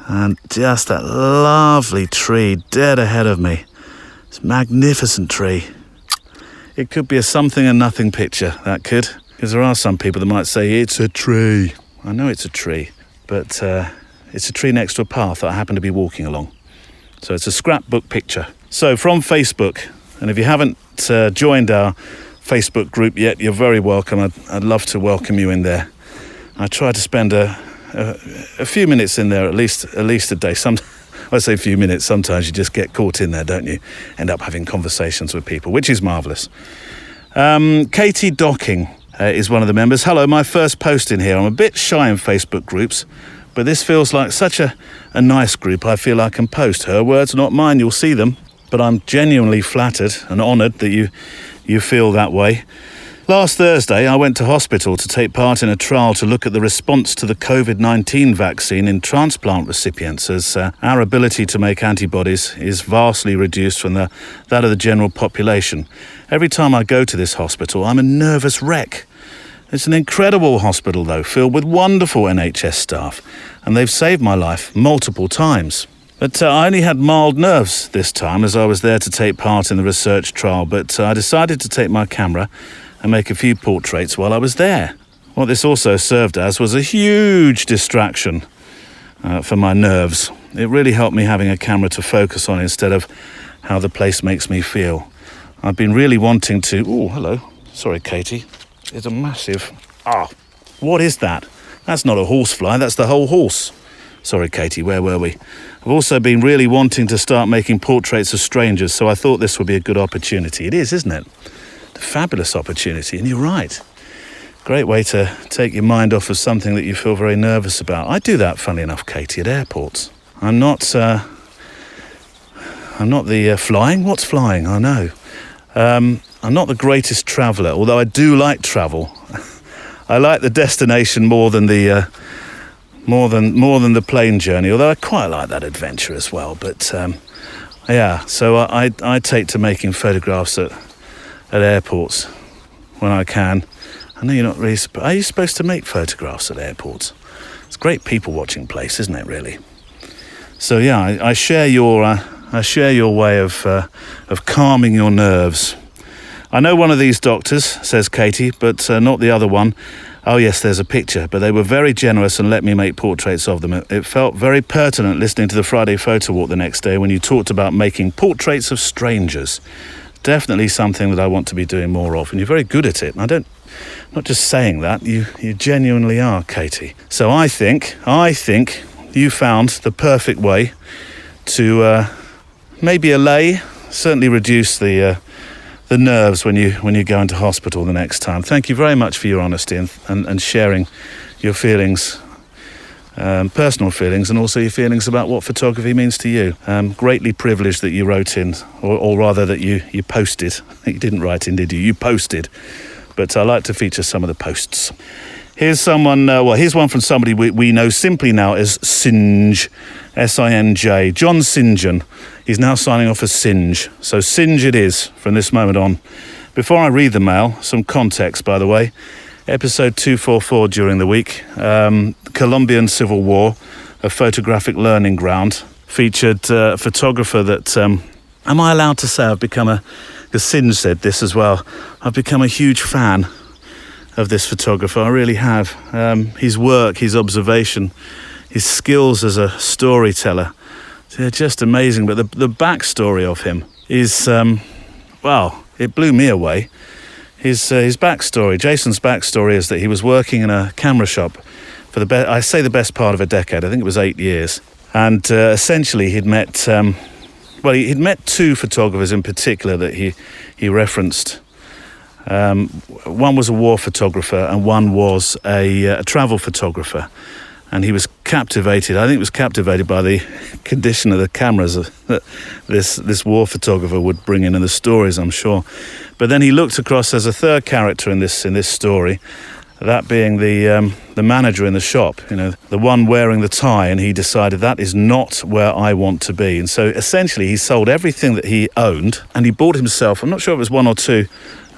And just that lovely tree dead ahead of me. It's a magnificent tree. It could be a something and nothing picture, that could. Because there are some people that might say, it's a tree. I know it's a tree, but it's a tree next to a path that I happen to be walking along. So it's a scrapbook picture. So from Facebook, and if you haven't joined our Facebook group yet, you're very welcome. I'd love to welcome you in there. I try to spend a a few minutes in there at least a day. I say a few minutes, sometimes you just get caught in there, don't you? End up having conversations with people, which is marvellous. Katie Docking is one of the members. Hello, my first post in here. I'm a bit shy in Facebook groups, but this feels like such a nice group. I feel I can post. Her words, not mine, you'll see them. But I'm genuinely flattered and honoured that you feel that way. Last Thursday, I went to hospital to take part in a trial to look at the response to the COVID-19 vaccine in transplant recipients, as our ability to make antibodies is vastly reduced from that of the general population. Every time I go to this hospital, I'm a nervous wreck. It's an incredible hospital, though, filled with wonderful NHS staff, and they've saved my life multiple times. But I only had mild nerves this time, as I was there to take part in the research trial, but I decided to take my camera and make a few portraits while I was there. What this also served as was a huge distraction for my nerves. It really helped me having a camera to focus on instead of how the place makes me feel. I've been really wanting to... Oh, hello. Sorry, Katie. It's a massive... what is that? That's not a horsefly, that's the whole horse. Sorry, Katie, where were we? I've also been really wanting to start making portraits of strangers, so I thought this would be a good opportunity. It is, isn't it? A fabulous opportunity, and you're right. Great way to take your mind off of something that you feel very nervous about. I do that, funnily enough, Katie, at airports. I'm not the flying. What's flying? I know. I'm not the greatest traveller, although I do like travel. I like the destination more than the plane journey. Although I quite like that adventure as well. But so I take to making photographs at airports when I can. I know you're not really... Are you supposed to make photographs at airports? It's a great people-watching place, isn't it, really? So, yeah, I share your way of calming your nerves. I know one of these doctors, says Katie, but not the other one. Oh, yes, there's a picture, but they were very generous and let me make portraits of them. It felt very pertinent listening to the Friday Photo Walk the next day when you talked about making portraits of strangers. Definitely something that I want to be doing more of, and you're very good at it. And I'm not just saying that, you genuinely are, Katie. So I think you found the perfect way to maybe allay, certainly reduce the nerves when you go into hospital the next time. Thank you very much for your honesty and sharing your feelings, personal feelings, and also your feelings about what photography means to you. Greatly privileged that you wrote in, or rather that you posted. You didn't write in, did you? You posted. But I like to feature some of the posts. Here's someone, here's one from somebody we know simply now as Sinj, S-I-N-J, John Sinjan. He's now signing off as Sinj. So Sinj it is from this moment on. Before I read the mail, some context, by the way. Episode 244 during the week, Colombian Civil War, a photographic learning ground, featured a photographer that, am I allowed to say I've become because Sinj said this as well, I've become a huge fan of this photographer. I really have. His work, his observation, his skills as a storyteller, they're just amazing. But the backstory of him is, it blew me away. His backstory, Jason's backstory, is that he was working in a camera shop for the best part of a decade. I think it was 8 years. And essentially he'd met, he'd met two photographers in particular that he referenced. One was a war photographer and one was a travel photographer. And he was captivated, I think he was captivated by the condition of the cameras that this war photographer would bring in and the stories, I'm sure. But then he looked across as a third character in this story, that being the manager in the shop, the one wearing the tie, and he decided that is not where I want to be. And so essentially he sold everything that he owned and he bought himself, I'm not sure if it was one or two,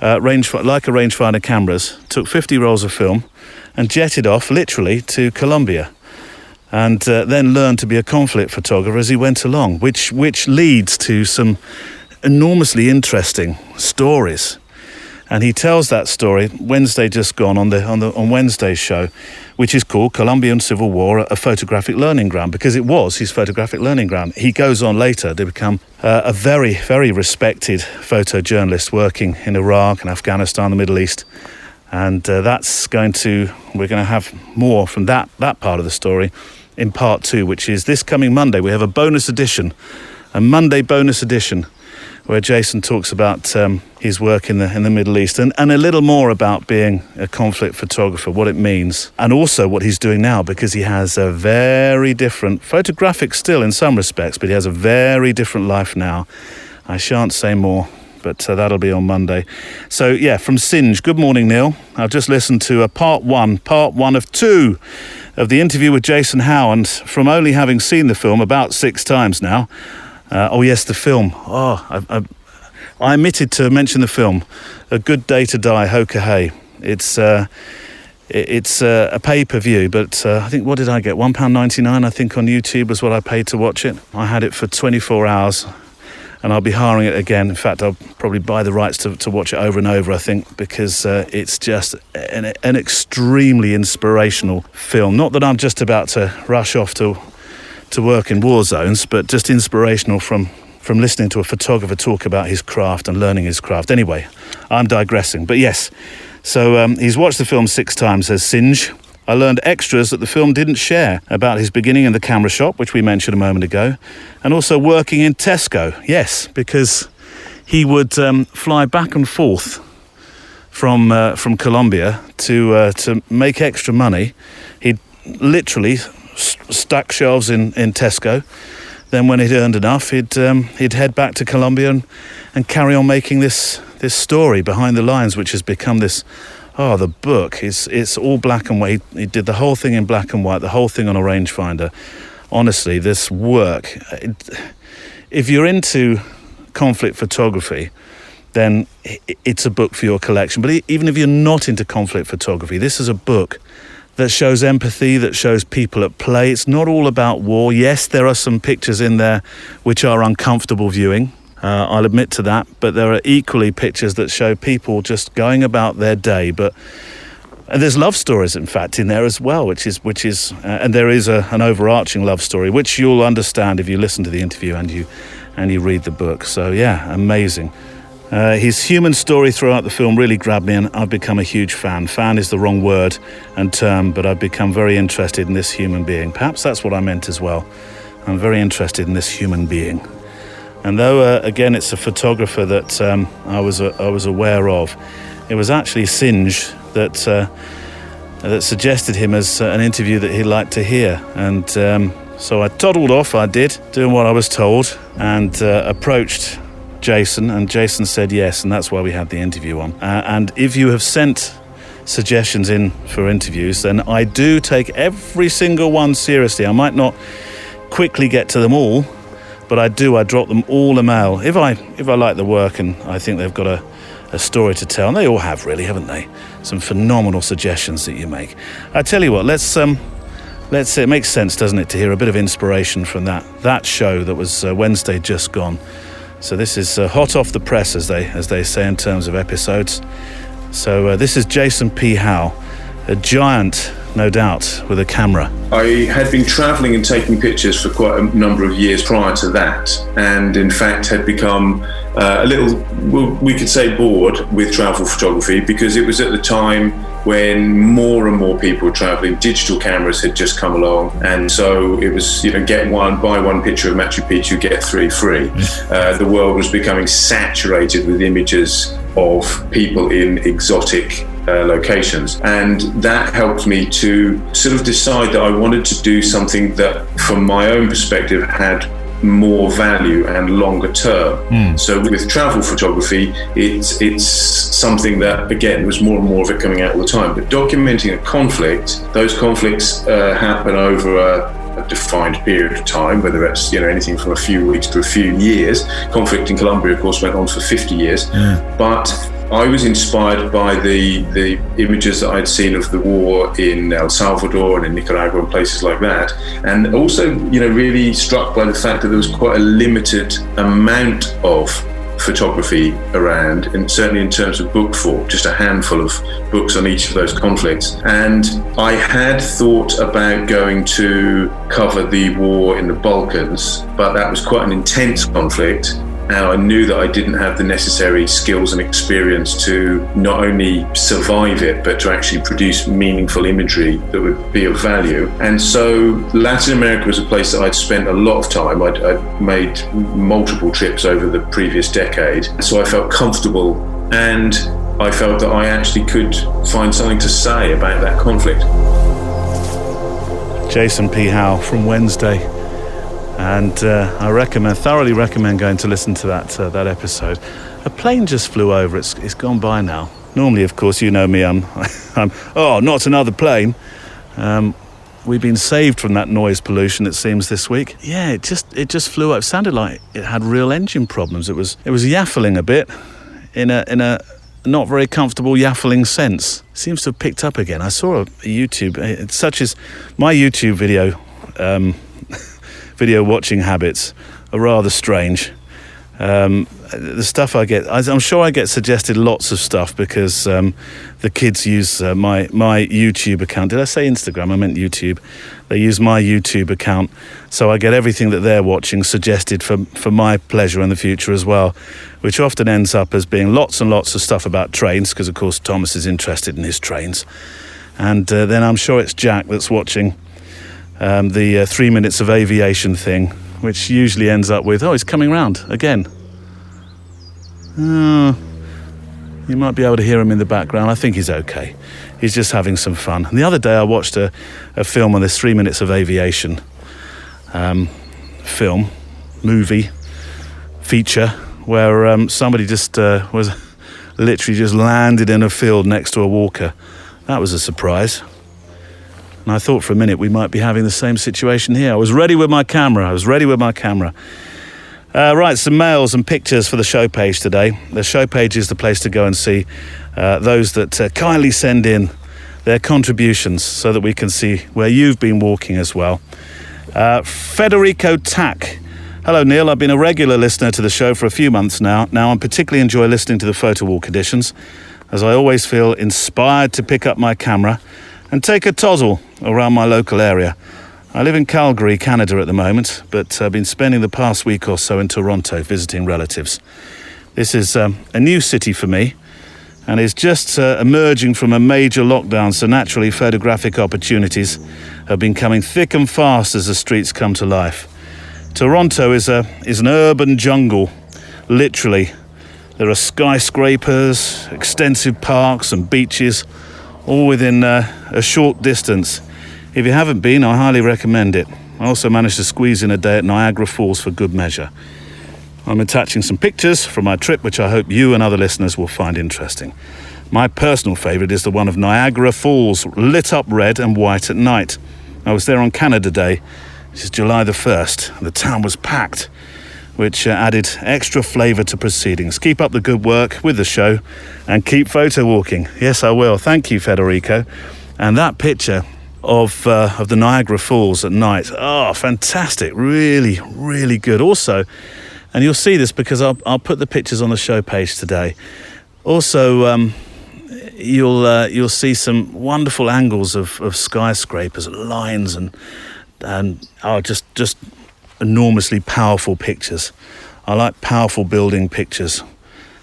rangefinder cameras, took 50 rolls of film and jetted off literally to Colombia, and then learned to be a conflict photographer as he went along, which leads to some enormously interesting stories. And he tells that story Wednesday just gone on Wednesday's show, which is called Colombian Civil War, a photographic learning ground, because it was his photographic learning ground. He goes on later to become a very, very respected photojournalist working in Iraq and Afghanistan, the Middle East. And we're going to have more from that part of the story in part 2, which is this coming Monday. We have a Monday bonus edition, where Jason talks about his work in the Middle East and a little more about being a conflict photographer, what it means, and also what he's doing now, because he has a very different, photographic still in some respects, but he has a very different life now. I shan't say more, but that'll be on Monday. So yeah, from Singe, good morning, Neil. I've just listened to part one of 2 of the interview with Jason Howe, and from only having seen the film about 6 times now. The film. I omitted to mention the film. A Good Day to Die, Hoka Hey. It's a pay-per-view, but I think, what did I get? £1.99, I think, on YouTube was what I paid to watch it. I had it for 24 hours, and I'll be hiring it again. In fact, I'll probably buy the rights to watch it over and over, I think, because it's just an extremely inspirational film. Not that I'm just about to rush off to work in war zones, but just inspirational from listening to a photographer talk about his craft and learning his craft. Anyway, I'm digressing. But yes, so he's watched the film 6 times, says Singe. I learned extras that the film didn't share about his beginning in the camera shop, which we mentioned a moment ago, and also working in Tesco. Yes, because he would fly back and forth from Colombia to make extra money. He'd literally stack shelves in Tesco. Then when he'd earned enough, he'd head back to Colombia and carry on making this story behind the lines, which has become this. The book. It's all black and white. He did the whole thing in black and white, the whole thing on a rangefinder. Honestly, this work. If you're into conflict photography, then it's a book for your collection. But even if you're not into conflict photography, this is a book that shows empathy, that shows people at play. It's not all about war. Yes, there are some pictures in there which are uncomfortable viewing. I'll admit to that. But there are equally pictures that show people just going about their day. And there's love stories, in fact, in there as well, which is, and there is an overarching love story, which you'll understand if you listen to the interview and you read the book. So yeah, amazing. His human story throughout the film really grabbed me, and I've become a huge fan. Fan is the wrong word and term, but I've become very interested in this human being. Perhaps that's what I meant as well. I'm very interested in this human being. And though, again, it's a photographer that I was aware of, it was actually Singe that suggested him as an interview that he'd like to hear. And so I toddled off, I did, doing what I was told, and approached Jason, and Jason said yes, and that's why we had the interview on. And if you have sent suggestions in for interviews, then I do take every single one seriously. I might not quickly get to them all, but I drop them all a mail. If I like the work and I think they've got a story to tell, and they all have really, haven't they? Some phenomenal suggestions that you make. I tell you what, let's see, it makes sense, doesn't it, to hear a bit of inspiration from that show that was Wednesday just gone. So this is hot off the press, as they say in terms of episodes. So this is Jason P. Howe, a giant, no doubt, with a camera. I had been travelling and taking pictures for quite a number of years prior to that, and in fact had become a little, we could say, bored with travel photography, because it was at the time when more and more people were travelling. Digital cameras had just come along, and so it was, buy one picture of Machu Picchu, get 3 free. The world was becoming saturated with images of people in exotic locations, and that helped me to sort of decide that I wanted to do something that, from my own perspective, had more value and longer term. So with travel photography, it's something that, again, was more and more of it coming out all the time. But documenting a conflict, those conflicts happen over a defined period of time, whether that's anything from a few weeks to a few years. Conflict in Colombia, of course, went on for 50 years. But I was inspired by the images that I'd seen of the war in El Salvador and in Nicaragua and places like that, and also really struck by the fact that there was quite a limited amount of photography around, and certainly in terms of book form, just a handful of books on each of those conflicts. And I had thought about going to cover the war in the Balkans, but that was quite an intense conflict, I knew that I didn't have the necessary skills and experience to not only survive it, but to actually produce meaningful imagery that would be of value. And so Latin America was a place that I'd spent a lot of time. I'd made multiple trips over the previous decade. So I felt comfortable, and I felt that I actually could find something to say about that conflict. Jason P. Howe from Wednesday. And I thoroughly recommend going to listen to that episode. A plane just flew over. It's gone by now. Normally, of course, you know me. I'm oh, not another plane. We've been saved from that noise pollution, it seems, this week. Yeah, it just flew up. It sounded like it had real engine problems. It was yaffling a bit, in a not very comfortable yaffling sense. It seems to have picked up again. I saw a YouTube, such as my YouTube video. Video watching habits are rather strange. The stuff I get, I'm sure I get suggested lots of stuff because the kids use my YouTube account. Did I say Instagram? I meant YouTube. They use my YouTube account, so I get everything that they're watching suggested for my pleasure in the future as well, which often ends up as being lots and lots of stuff about trains, because of course Thomas is interested in his trains. And then I'm sure it's Jack that's watching the 3 minutes of aviation thing, which usually ends up with, oh, he's coming round again. You might be able to hear him in the background. I think he's okay. He's just having some fun. And the other day I watched a film on this 3 minutes of aviation movie, feature, where somebody just was literally just landed in a field next to a walker. That was a surprise. And I thought for a minute we might be having the same situation here. I was ready with my camera. Right, some mails and pictures for the show page today. The show page is the place to go and see those that kindly send in their contributions so that we can see where you've been walking as well. Federico Tack. Hello, Neil. I've been a regular listener to the show for a few months now. Now I particularly enjoy listening to the Photowalk editions, as I always feel inspired to pick up my camera and take a toddle around my local area. I live in Calgary, Canada at the moment, but I've been spending the past week or so in Toronto visiting relatives. This is a new city for me, and is just emerging from a major lockdown, so naturally photographic opportunities have been coming thick and fast as the streets come to life. Toronto is an urban jungle, literally. There are skyscrapers, extensive parks and beaches, all within a short distance. If you haven't been, I highly recommend it. I also managed to squeeze in a day at Niagara Falls for good measure. I'm attaching some pictures from my trip, which I hope you and other listeners will find interesting. My personal favourite is the one of Niagara Falls, lit up red and white at night. I was there on Canada Day, which is July the 1st. The town was packed, which added extra flavour to proceedings. Keep up the good work with the show and keep photo walking. Yes, I will. Thank you, Federico. And that picture of the Niagara Falls at night, oh, fantastic. Really, really good. Also, and you'll see this because I'll put the pictures on the show page today. Also, you'll see some wonderful angles of skyscrapers, lines, and just enormously powerful pictures. I like powerful building pictures.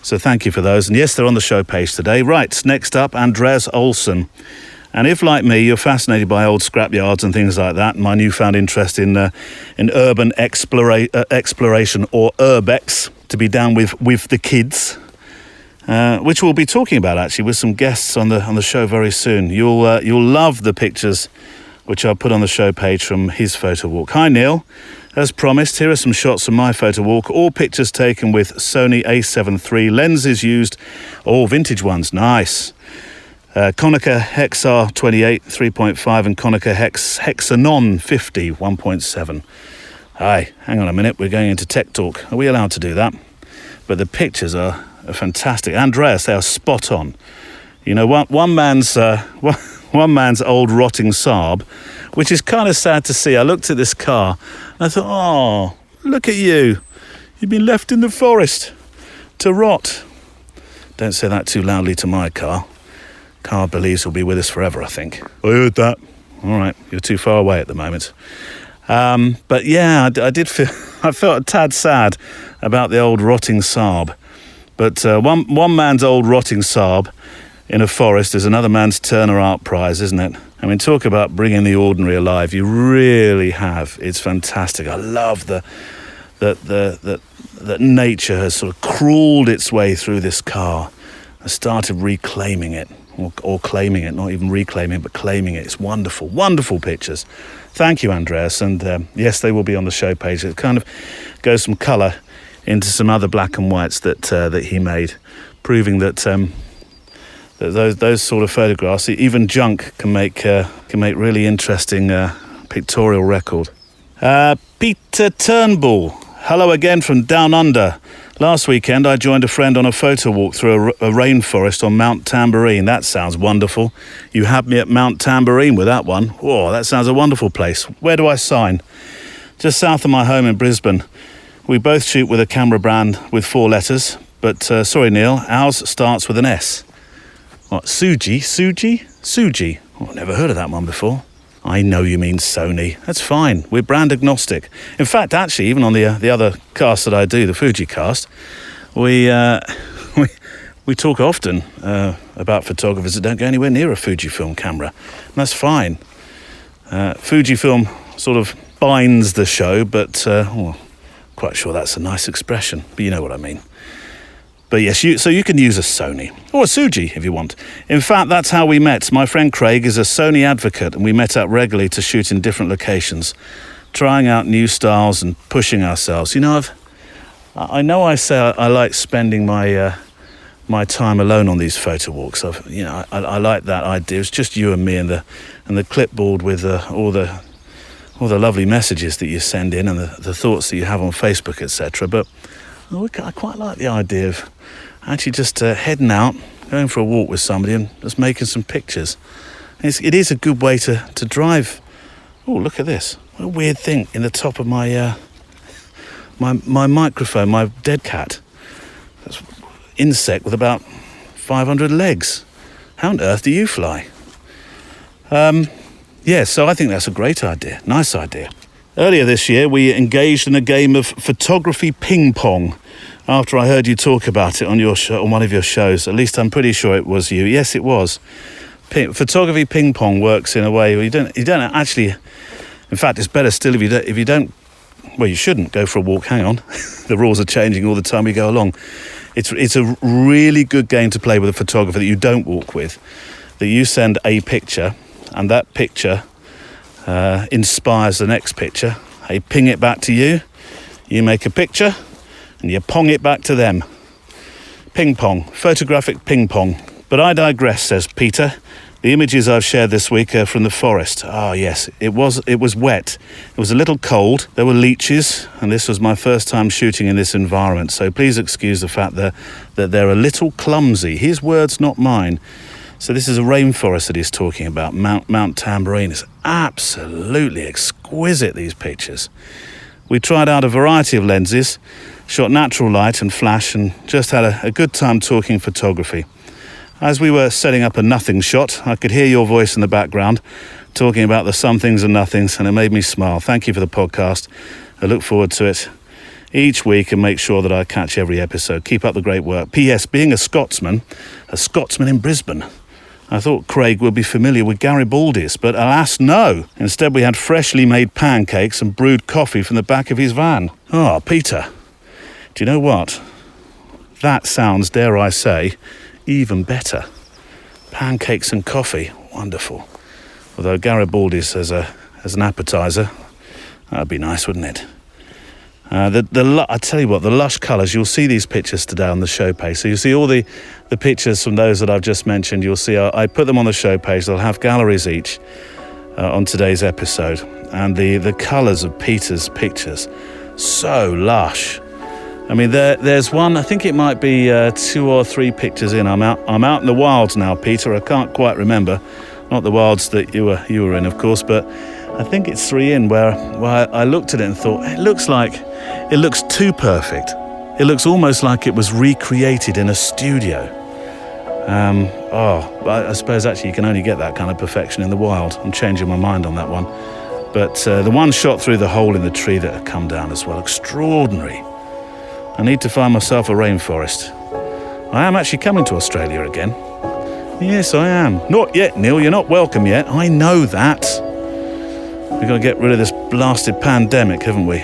So thank you for those. And yes, they're on the show page today. Right, next up, Andreas Olsen. And if, like me, you're fascinated by old scrapyards and things like that, my newfound interest in urban exploration, or urbex, to be down with the kids, which we'll be talking about actually with some guests on the show very soon. You'll love the pictures which I'll put on the show page from his photo walk. Hi, Neil. As promised, here are some shots from my photo walk. All pictures taken with Sony a7 III, lenses used, all vintage ones. Nice. Konica Hexar 28 3.5 and Konica Hexanon 50 1.7. Hi, hang on a minute, we're going into tech talk. Are we allowed to do that? But the pictures are fantastic. Andreas, they are spot on. You know, one man's old rotting Saab, which is kind of sad to see. I looked at this car and I thought, oh, look at you. You've been left in the forest to rot. Don't say that too loudly to my car. Car believes he'll be with us forever, I think. I heard that. All right, you're too far away at the moment. But yeah, I felt a tad sad about the old rotting Saab. But one man's old rotting Saab in a forest is another man's Turner Art Prize, isn't it? I mean, talk about bringing the ordinary alive. You really have. It's fantastic. I love that nature has sort of crawled its way through this car and started reclaiming it, or claiming it, not even reclaiming it, but claiming it. It's wonderful, wonderful pictures. Thank you, Andreas. And yes, they will be on the show page. It kind of goes some colour into some other black and whites that he made, proving that those sort of photographs, even junk, can make really interesting pictorial record. Peter Turnbull, hello again from down under. Last weekend I joined a friend on a photo walk through a rainforest on Mount Tambourine. That sounds wonderful. You had me at Mount Tambourine with that one. Whoa, that sounds a wonderful place. Where do I sign? Just south of my home in Brisbane. We both shoot with a camera brand with 4 letters, but sorry Neil, ours starts with an S. What, Suji? Oh, I've never heard of that one before. I know you mean Sony. That's fine. We're brand agnostic. In fact, actually, even on the other cast that I do, the Fuji cast, we talk often about photographers that don't go anywhere near a Fujifilm camera. And that's fine. Fujifilm sort of binds the show, but quite sure that's a nice expression, but you know what I mean. But yes, so you can use a Sony or a Suji if you want. In fact, that's how we met. My friend Craig is a Sony advocate, and we met up regularly to shoot in different locations, trying out new styles and pushing ourselves. You know, I say I like spending my time alone on these photo walks. I like that idea. It's just you and me and the clipboard with all the lovely messages that you send in and the thoughts that you have on Facebook, etc. But I quite like the idea of actually just heading out, going for a walk with somebody and just making some pictures. It is a good way to drive. Oh, look at this. What a weird thing in the top of my my microphone, my dead cat. That's insect with about 500 legs. How on earth do you fly? Yeah, so I think that's a great idea. Nice idea. Earlier this year, we engaged in a game of photography ping pong. After I heard you talk about it on your show, on one of your shows, at least I'm pretty sure it was you. Yes, it was. Photography ping pong works in a way where you don't actually. In fact, it's better still if you don't. Well, you shouldn't go for a walk. Hang on, the rules are changing all the time we go along. It's a really good game to play with a photographer that you don't walk with. That you send a picture, and that picture inspires the next picture. They ping it back to you. You make a picture, and you pong it back to them. Ping pong, photographic ping pong. But I digress, says Peter. The images I've shared this week are from the forest. Ah, yes, it was wet. It was a little cold. There were leeches, and this was my first time shooting in this environment. So please excuse the fact that they're a little clumsy. His words, not mine. So this is a rainforest that he's talking about, Mount Tambourine. It's absolutely exquisite, these pictures. We tried out a variety of lenses, shot natural light and flash, and just had a good time talking photography. As we were setting up a nothing shot, I could hear your voice in the background, talking about the somethings and nothings, and it made me smile. Thank you for the podcast. I look forward to it each week and make sure that I catch every episode. Keep up the great work. P.S. Being a Scotsman in Brisbane, I thought Craig would be familiar with Garibaldi's, but alas, no. Instead, we had freshly made pancakes and brewed coffee from the back of his van. Oh, Peter, do you know what? That sounds, dare I say, even better. Pancakes and coffee, wonderful. Although Garibaldi's as an appetizer, that'd be nice, wouldn't it? I tell you what, the lush colours, you'll see these pictures today on the show page. So you'll see all the pictures from those that I've just mentioned. You'll see I put them on the show page. They'll have galleries each on today's episode. And the colours of Peter's pictures, so lush. I mean, there's one, I think it might be 2 or 3 pictures in. I'm out in the wilds now, Peter. I can't quite remember. Not the wilds that you were in, of course, but I think it's 3 in where I looked at it and thought, it looks too perfect. It looks almost like it was recreated in a studio. I suppose actually you can only get that kind of perfection in the wild. I'm changing my mind on that one. But the one shot through the hole in the tree that had come down as well, extraordinary. I need to find myself a rainforest. I am actually coming to Australia again. Yes, I am. Not yet, Neil, you're not welcome yet. I know that. We've got to get rid of this blasted pandemic, haven't we?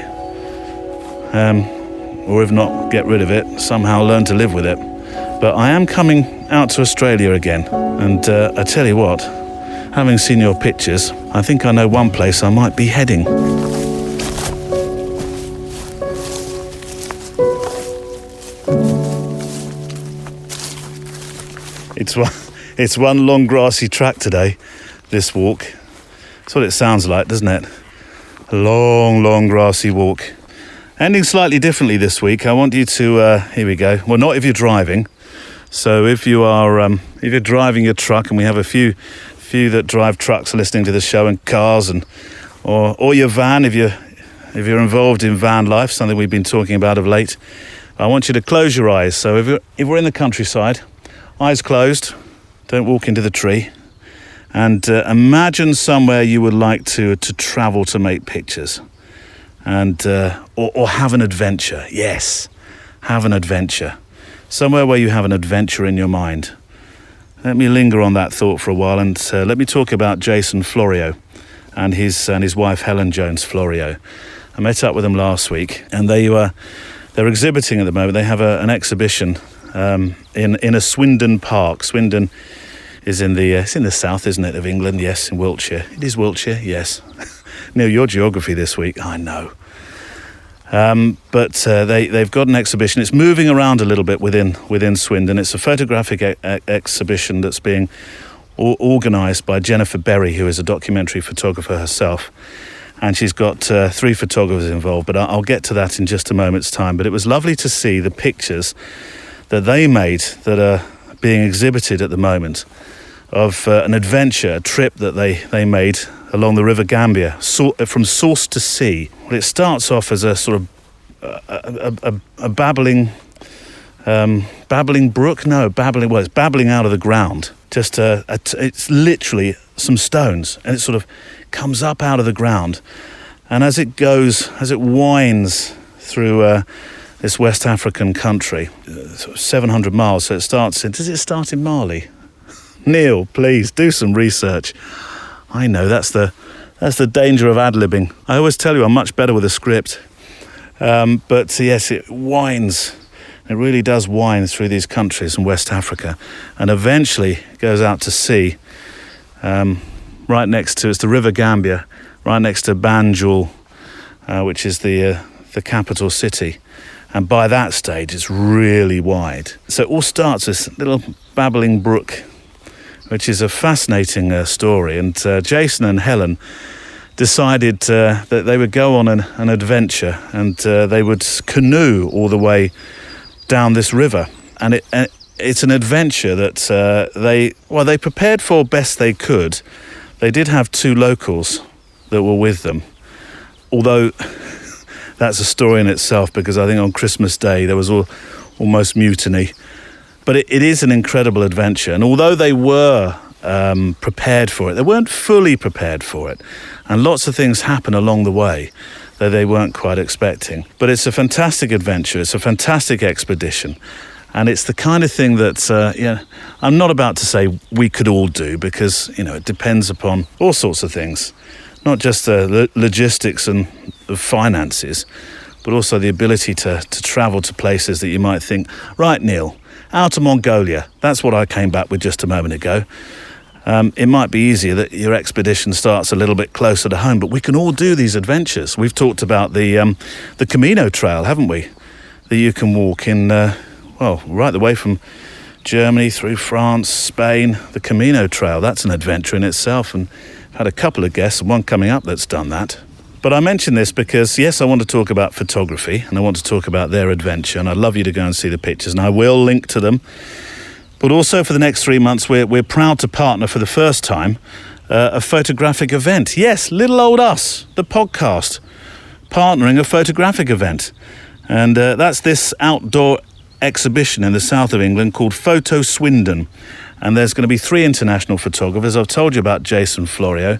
Or if not, get rid of it, somehow learn to live with it. But I am coming out to Australia again. And I tell you what, having seen your pictures, I think I know one place I might be heading. It's one long grassy track today, this walk. That's what it sounds like, doesn't it? A long grassy walk. Ending slightly differently this week. I want you to, here we go. Well, not if you're driving. So if you are, if you're driving your truck, and we have a few that drive trucks listening to the show, and cars, and or your van, if you're involved in van life, something we've been talking about of late. I want you to close your eyes. So if we're in the countryside, eyes closed, don't walk into the tree, and imagine somewhere you would like to travel to make pictures, and or have an adventure. Yes, have an adventure. Somewhere where you have an adventure in your mind. Let me linger on that thought for a while, and let me talk about Jason Florio and his wife Helen Jones Florio. I met up with them last week, and they're exhibiting at the moment. They have an exhibition in a Swindon park. Swindon is it's in the south, isn't it, of England? Yes, in Wiltshire. It is Wiltshire, yes. Neil, your geography this week, I know. But they've got an exhibition. It's moving around a little bit within Swindon. It's a photographic exhibition that's being organised by Jennifer Berry, who is a documentary photographer herself. And she's got 3 photographers involved, but I'll get to that in just a moment's time. But it was lovely to see the pictures that they made that are being exhibited at the moment of an adventure, a trip that they made along the River Gambia, from source to sea. Well, it starts off as a sort of a babbling brook. No, babbling. Well, it's babbling out of the ground. Just it's literally some stones, and it sort of comes up out of the ground, and as it winds through this West African country, sort of 700 miles. So it starts in. Does it start in Mali? Neil, please do some research. I know that's the danger of ad-libbing. I always tell you I'm much better with a script. But yes, it winds. It really does wind through these countries in West Africa, and eventually goes out to sea. Right next to, it's the River Gambia, right next to Banjul, which is the capital city. And by that stage, it's really wide. So it all starts this little babbling brook, which is a fascinating story. And Jason and Helen decided that they would go on an adventure, and they would canoe all the way down this river. And it's an adventure that they prepared for best they could. They did have 2 locals that were with them, although that's a story in itself, because I think on Christmas Day there was almost mutiny. But it is an incredible adventure, and although they were prepared for it, they weren't fully prepared for it, and lots of things happen along the way that they weren't quite expecting. But it's a fantastic adventure, it's a fantastic expedition, and it's the kind of thing that I'm not about to say we could all do, because it depends upon all sorts of things, not just the logistics and the finances, but also the ability to travel to places that you might think, right, Neil, out of Mongolia, that's what I came back with just a moment ago. It might be easier that your expedition starts a little bit closer to home, but we can all do these adventures. We've talked about the Camino Trail, haven't we? That you can walk in, right the way from Germany through France, Spain. The Camino Trail, that's an adventure in itself, and I've had a couple of guests, one coming up that's done that. But I mention this because, yes, I want to talk about photography, and I want to talk about their adventure, and I'd love you to go and see the pictures, and I will link to them. But also for the next 3 months, we're proud to partner for the first time a photographic event. Yes, little old us, the podcast, partnering a photographic event. And that's this outdoor exhibition in the south of England called Photo Swindon. And there's going to be 3 international photographers. I've told you about Jason Florio,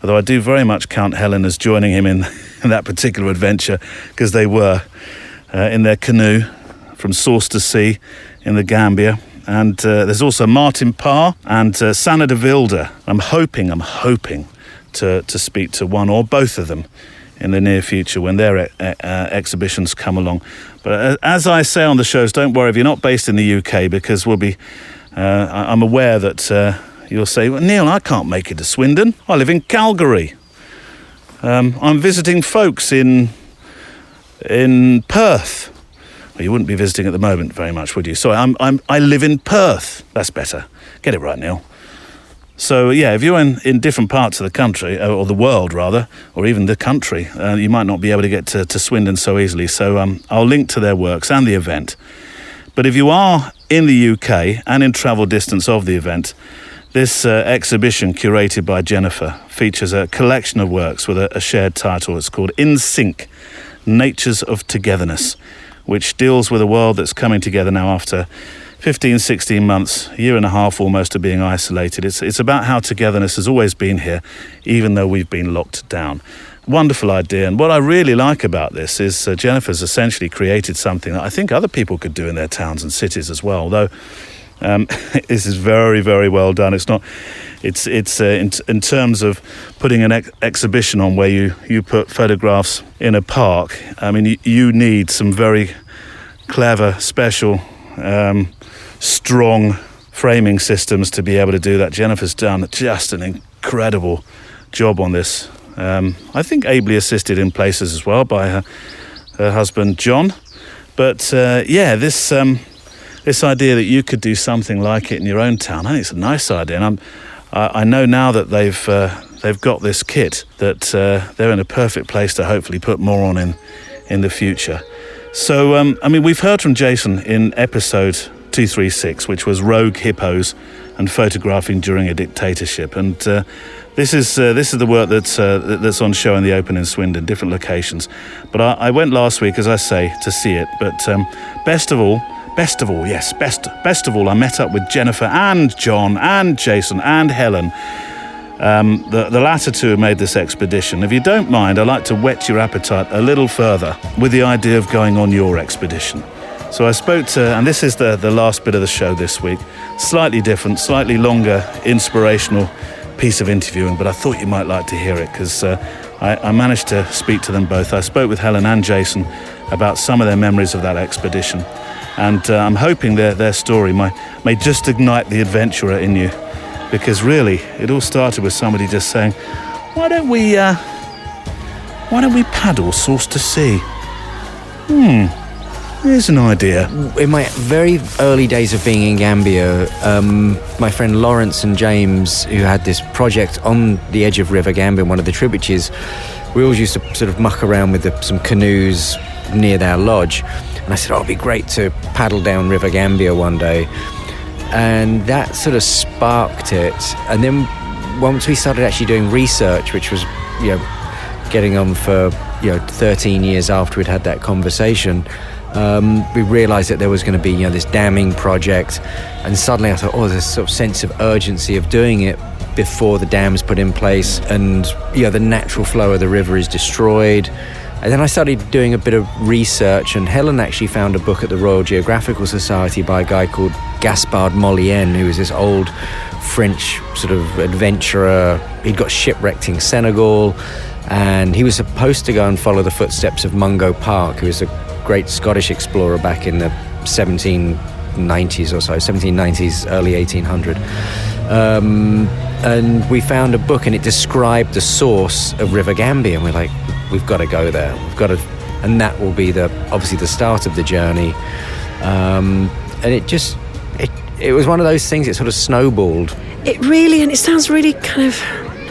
although I do very much count Helen as joining him in that particular adventure, because they were in their canoe from source to sea in the Gambia. And there's also Martin Parr and Sanna de Wilde. I'm hoping to speak to one or both of them in the near future when their exhibitions come along. But as I say on the shows, don't worry if you're not based in the UK, because we'll be. I'm aware that you'll say, well, Neil, I can't make it to Swindon. I live in Calgary. I'm visiting folks in Perth. Well, you wouldn't be visiting at the moment very much, would you? Sorry, I live in Perth. That's better. Get it right, Neil. So, yeah, if you're in different parts of the country, or the world, rather, or even the country, you might not be able to get to Swindon so easily. So I'll link to their works and the event. But if you are in the UK and in travel distance of the event, this exhibition curated by Jennifer features a collection of works with a shared title. It's called In Sync, Natures of Togetherness, which deals with a world that's coming together now after 15, 16 months, a year and a half almost of being isolated. It's about how togetherness has always been here, even though we've been locked down. Wonderful idea. And what I really like about this is Jennifer's essentially created something that I think other people could do in their towns and cities as well, though this is very, very well done. It's not. It's in terms of putting an exhibition on where you put photographs in a park. I mean, you need some very clever, special, strong framing systems to be able to do that. Jennifer's done just an incredible job on this. I think ably assisted in places as well by her husband John. But this idea that you could do something like it in your own town, I think it's a nice idea. And I know now that they've got this kit that they're in a perfect place to hopefully put more on in the future. So, I mean, we've heard from Jason in episode 236, which was Rogue Hippos and Photographing During a Dictatorship. And this is the work that's on show in the Open in Swindon, different locations. But I went last week, as I say, to see it. But best of all, I met up with Jennifer and John and Jason and Helen. The latter two made this expedition. If you don't mind, I'd like to whet your appetite a little further with the idea of going on your expedition. So I spoke to, and this is the last bit of the show this week, slightly different, slightly longer, inspirational piece of interviewing, but I thought you might like to hear it because I managed to speak to them both. I spoke with Helen and Jason about some of their memories of that expedition, and I'm hoping their story may just ignite the adventurer in you, because really it all started with somebody just saying, why don't we paddle source to sea? Here's an idea. In my very early days of being in Gambia, my friend Lawrence and James, who had this project on the edge of River Gambia, one of the tributaries, we always used to sort of muck around with some canoes near their lodge. And I said, it'd be great to paddle down River Gambia one day. And that sort of sparked it. And then once we started actually doing research, which was, getting on for, 13 years after we'd had that conversation, we realised that there was going to be, this damming project, and suddenly I thought, there's a sort of sense of urgency of doing it before the dam's put in place, and the natural flow of the river is destroyed. And then I started doing a bit of research, and Helen actually found a book at the Royal Geographical Society by a guy called Gaspard Molien, who was this old French sort of adventurer. He'd got shipwrecked in Senegal, and he was supposed to go and follow the footsteps of Mungo Park, who was a great Scottish explorer back in the 1790s or so, 1790s, early 1800. And we found a book, and it described the source of River Gambia, and we're like, we've got to go there. And that will be obviously the start of the journey. And it was one of those things. It sort of snowballed. It really, and it sounds really kind of,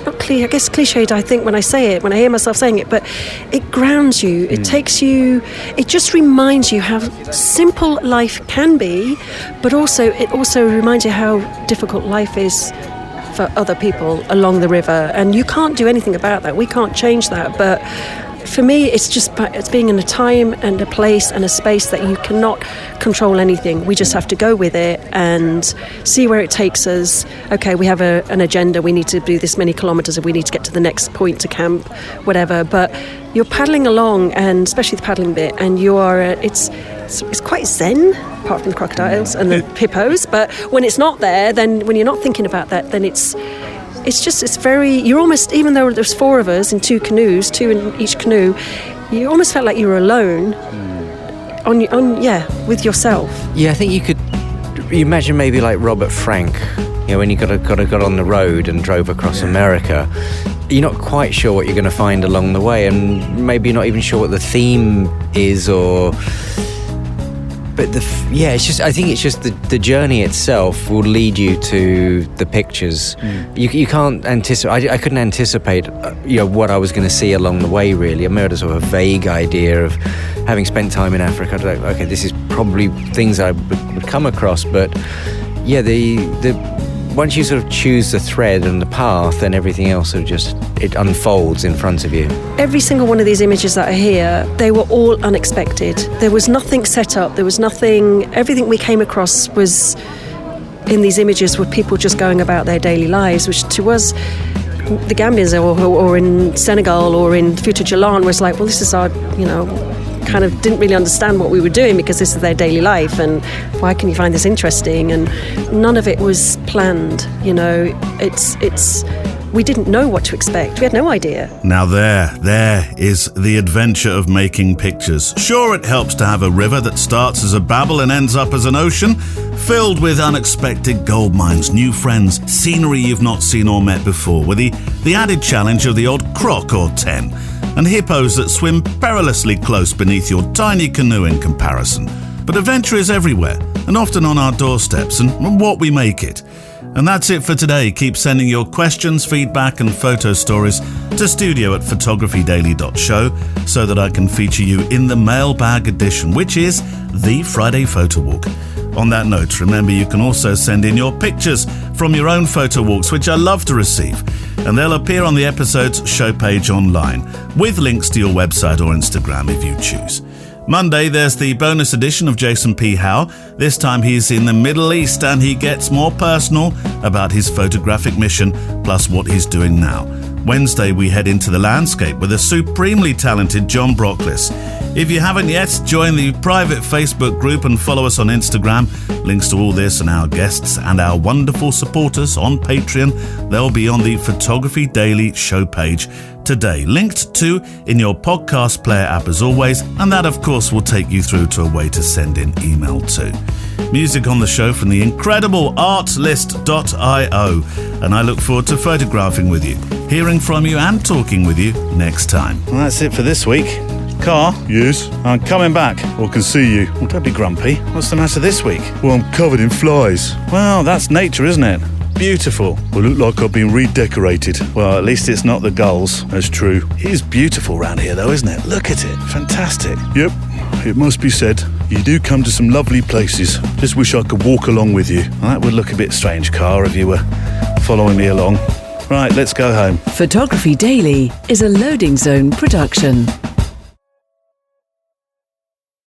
not clear, I guess cliched, I think, when I say it, when I hear myself saying it, but it grounds you, it takes you, it just reminds you how simple life can be, but it also reminds you how difficult life is for other people along the river, and you can't do anything about that. We can't change that, but for me, it's being in a time and a place and a space that you cannot control anything. We just have to go with it and see where it takes us. Okay, we have an agenda. We need to do this many kilometres, and we need to get to the next point to camp, whatever. But you're paddling along, and especially the paddling bit, and you are. It's quite zen, apart from the crocodiles and the hippos. But when it's not there, then when you're not thinking about that, then it's very, you're almost, even though there's 4 of us in 2 canoes, 2 in each canoe, you almost felt like you were alone with yourself. Yeah, I think you imagine maybe like Robert Frank, when you got on the road and drove across America, you're not quite sure what you're going to find along the way, and maybe you're not even sure what the theme is, but I think it's just the journey itself will lead you to the pictures. You can't anticipate. I couldn't anticipate, what I was going to see along the way. Really, I made a sort of a vague idea of having spent time in Africa. I'd like, okay, this is probably things I would come across, but once you sort of choose the thread and the path, then everything else it unfolds in front of you. Every single one of these images that are here, they were all unexpected. There was nothing set up. There was nothing. Everything we came across was in these images were people just going about their daily lives, which to us, the Gambians or in Senegal or in Photowalk was like, well, this is our, kind of didn't really understand what we were doing because this is their daily life, and why can you find this interesting? And none of it was planned. We didn't know what to expect. We had no idea. Now there is the adventure of making pictures. Sure, it helps to have a river that starts as a babble and ends up as an ocean, filled with unexpected gold mines, new friends, scenery you've not seen or met before, with the added challenge of the odd croc or 10, and hippos that swim perilously close beneath your tiny canoe in comparison. But adventure is everywhere, and often on our doorsteps, and what we make it. And that's it for today. Keep sending your questions, feedback and photo stories to studio@photographydaily.show so that I can feature you in the mailbag edition, which is the Friday Photo Walk. On that note, remember you can also send in your pictures from your own photo walks, which I love to receive, and they'll appear on the episode's show page online, with links to your website or Instagram if you choose. Monday, there's the bonus edition of Jason P. Howe. This time he's in the Middle East and he gets more personal about his photographic mission, plus what he's doing now. Wednesday, we head into the landscape with a supremely talented John Brocklis. If you haven't yet, join the private Facebook group and follow us on Instagram. Links to all this and our guests and our wonderful supporters on Patreon, they'll be on the Photography Daily show page today, linked to in your podcast player app as always, and that of course will take you through to a way to send in email too. Music on the show from the incredible artlist.io, and I look forward to photographing with you, hearing from you and talking with you next time. Well, that's it for this week. Car? Yes? I'm coming back. I can see you. Well, don't be grumpy. What's the matter this week? Well, I'm covered in flies. Well, that's nature, isn't it? Beautiful. I look like I've been redecorated. Well, at least it's not the gulls. That's true. It is beautiful round here, though, isn't it? Look at it. Fantastic. Yep, it must be said. You do come to some lovely places. Just wish I could walk along with you. Well, that would look a bit strange, Car, if you were following me along. Right, let's go home. Photography Daily is a Loading Zone production.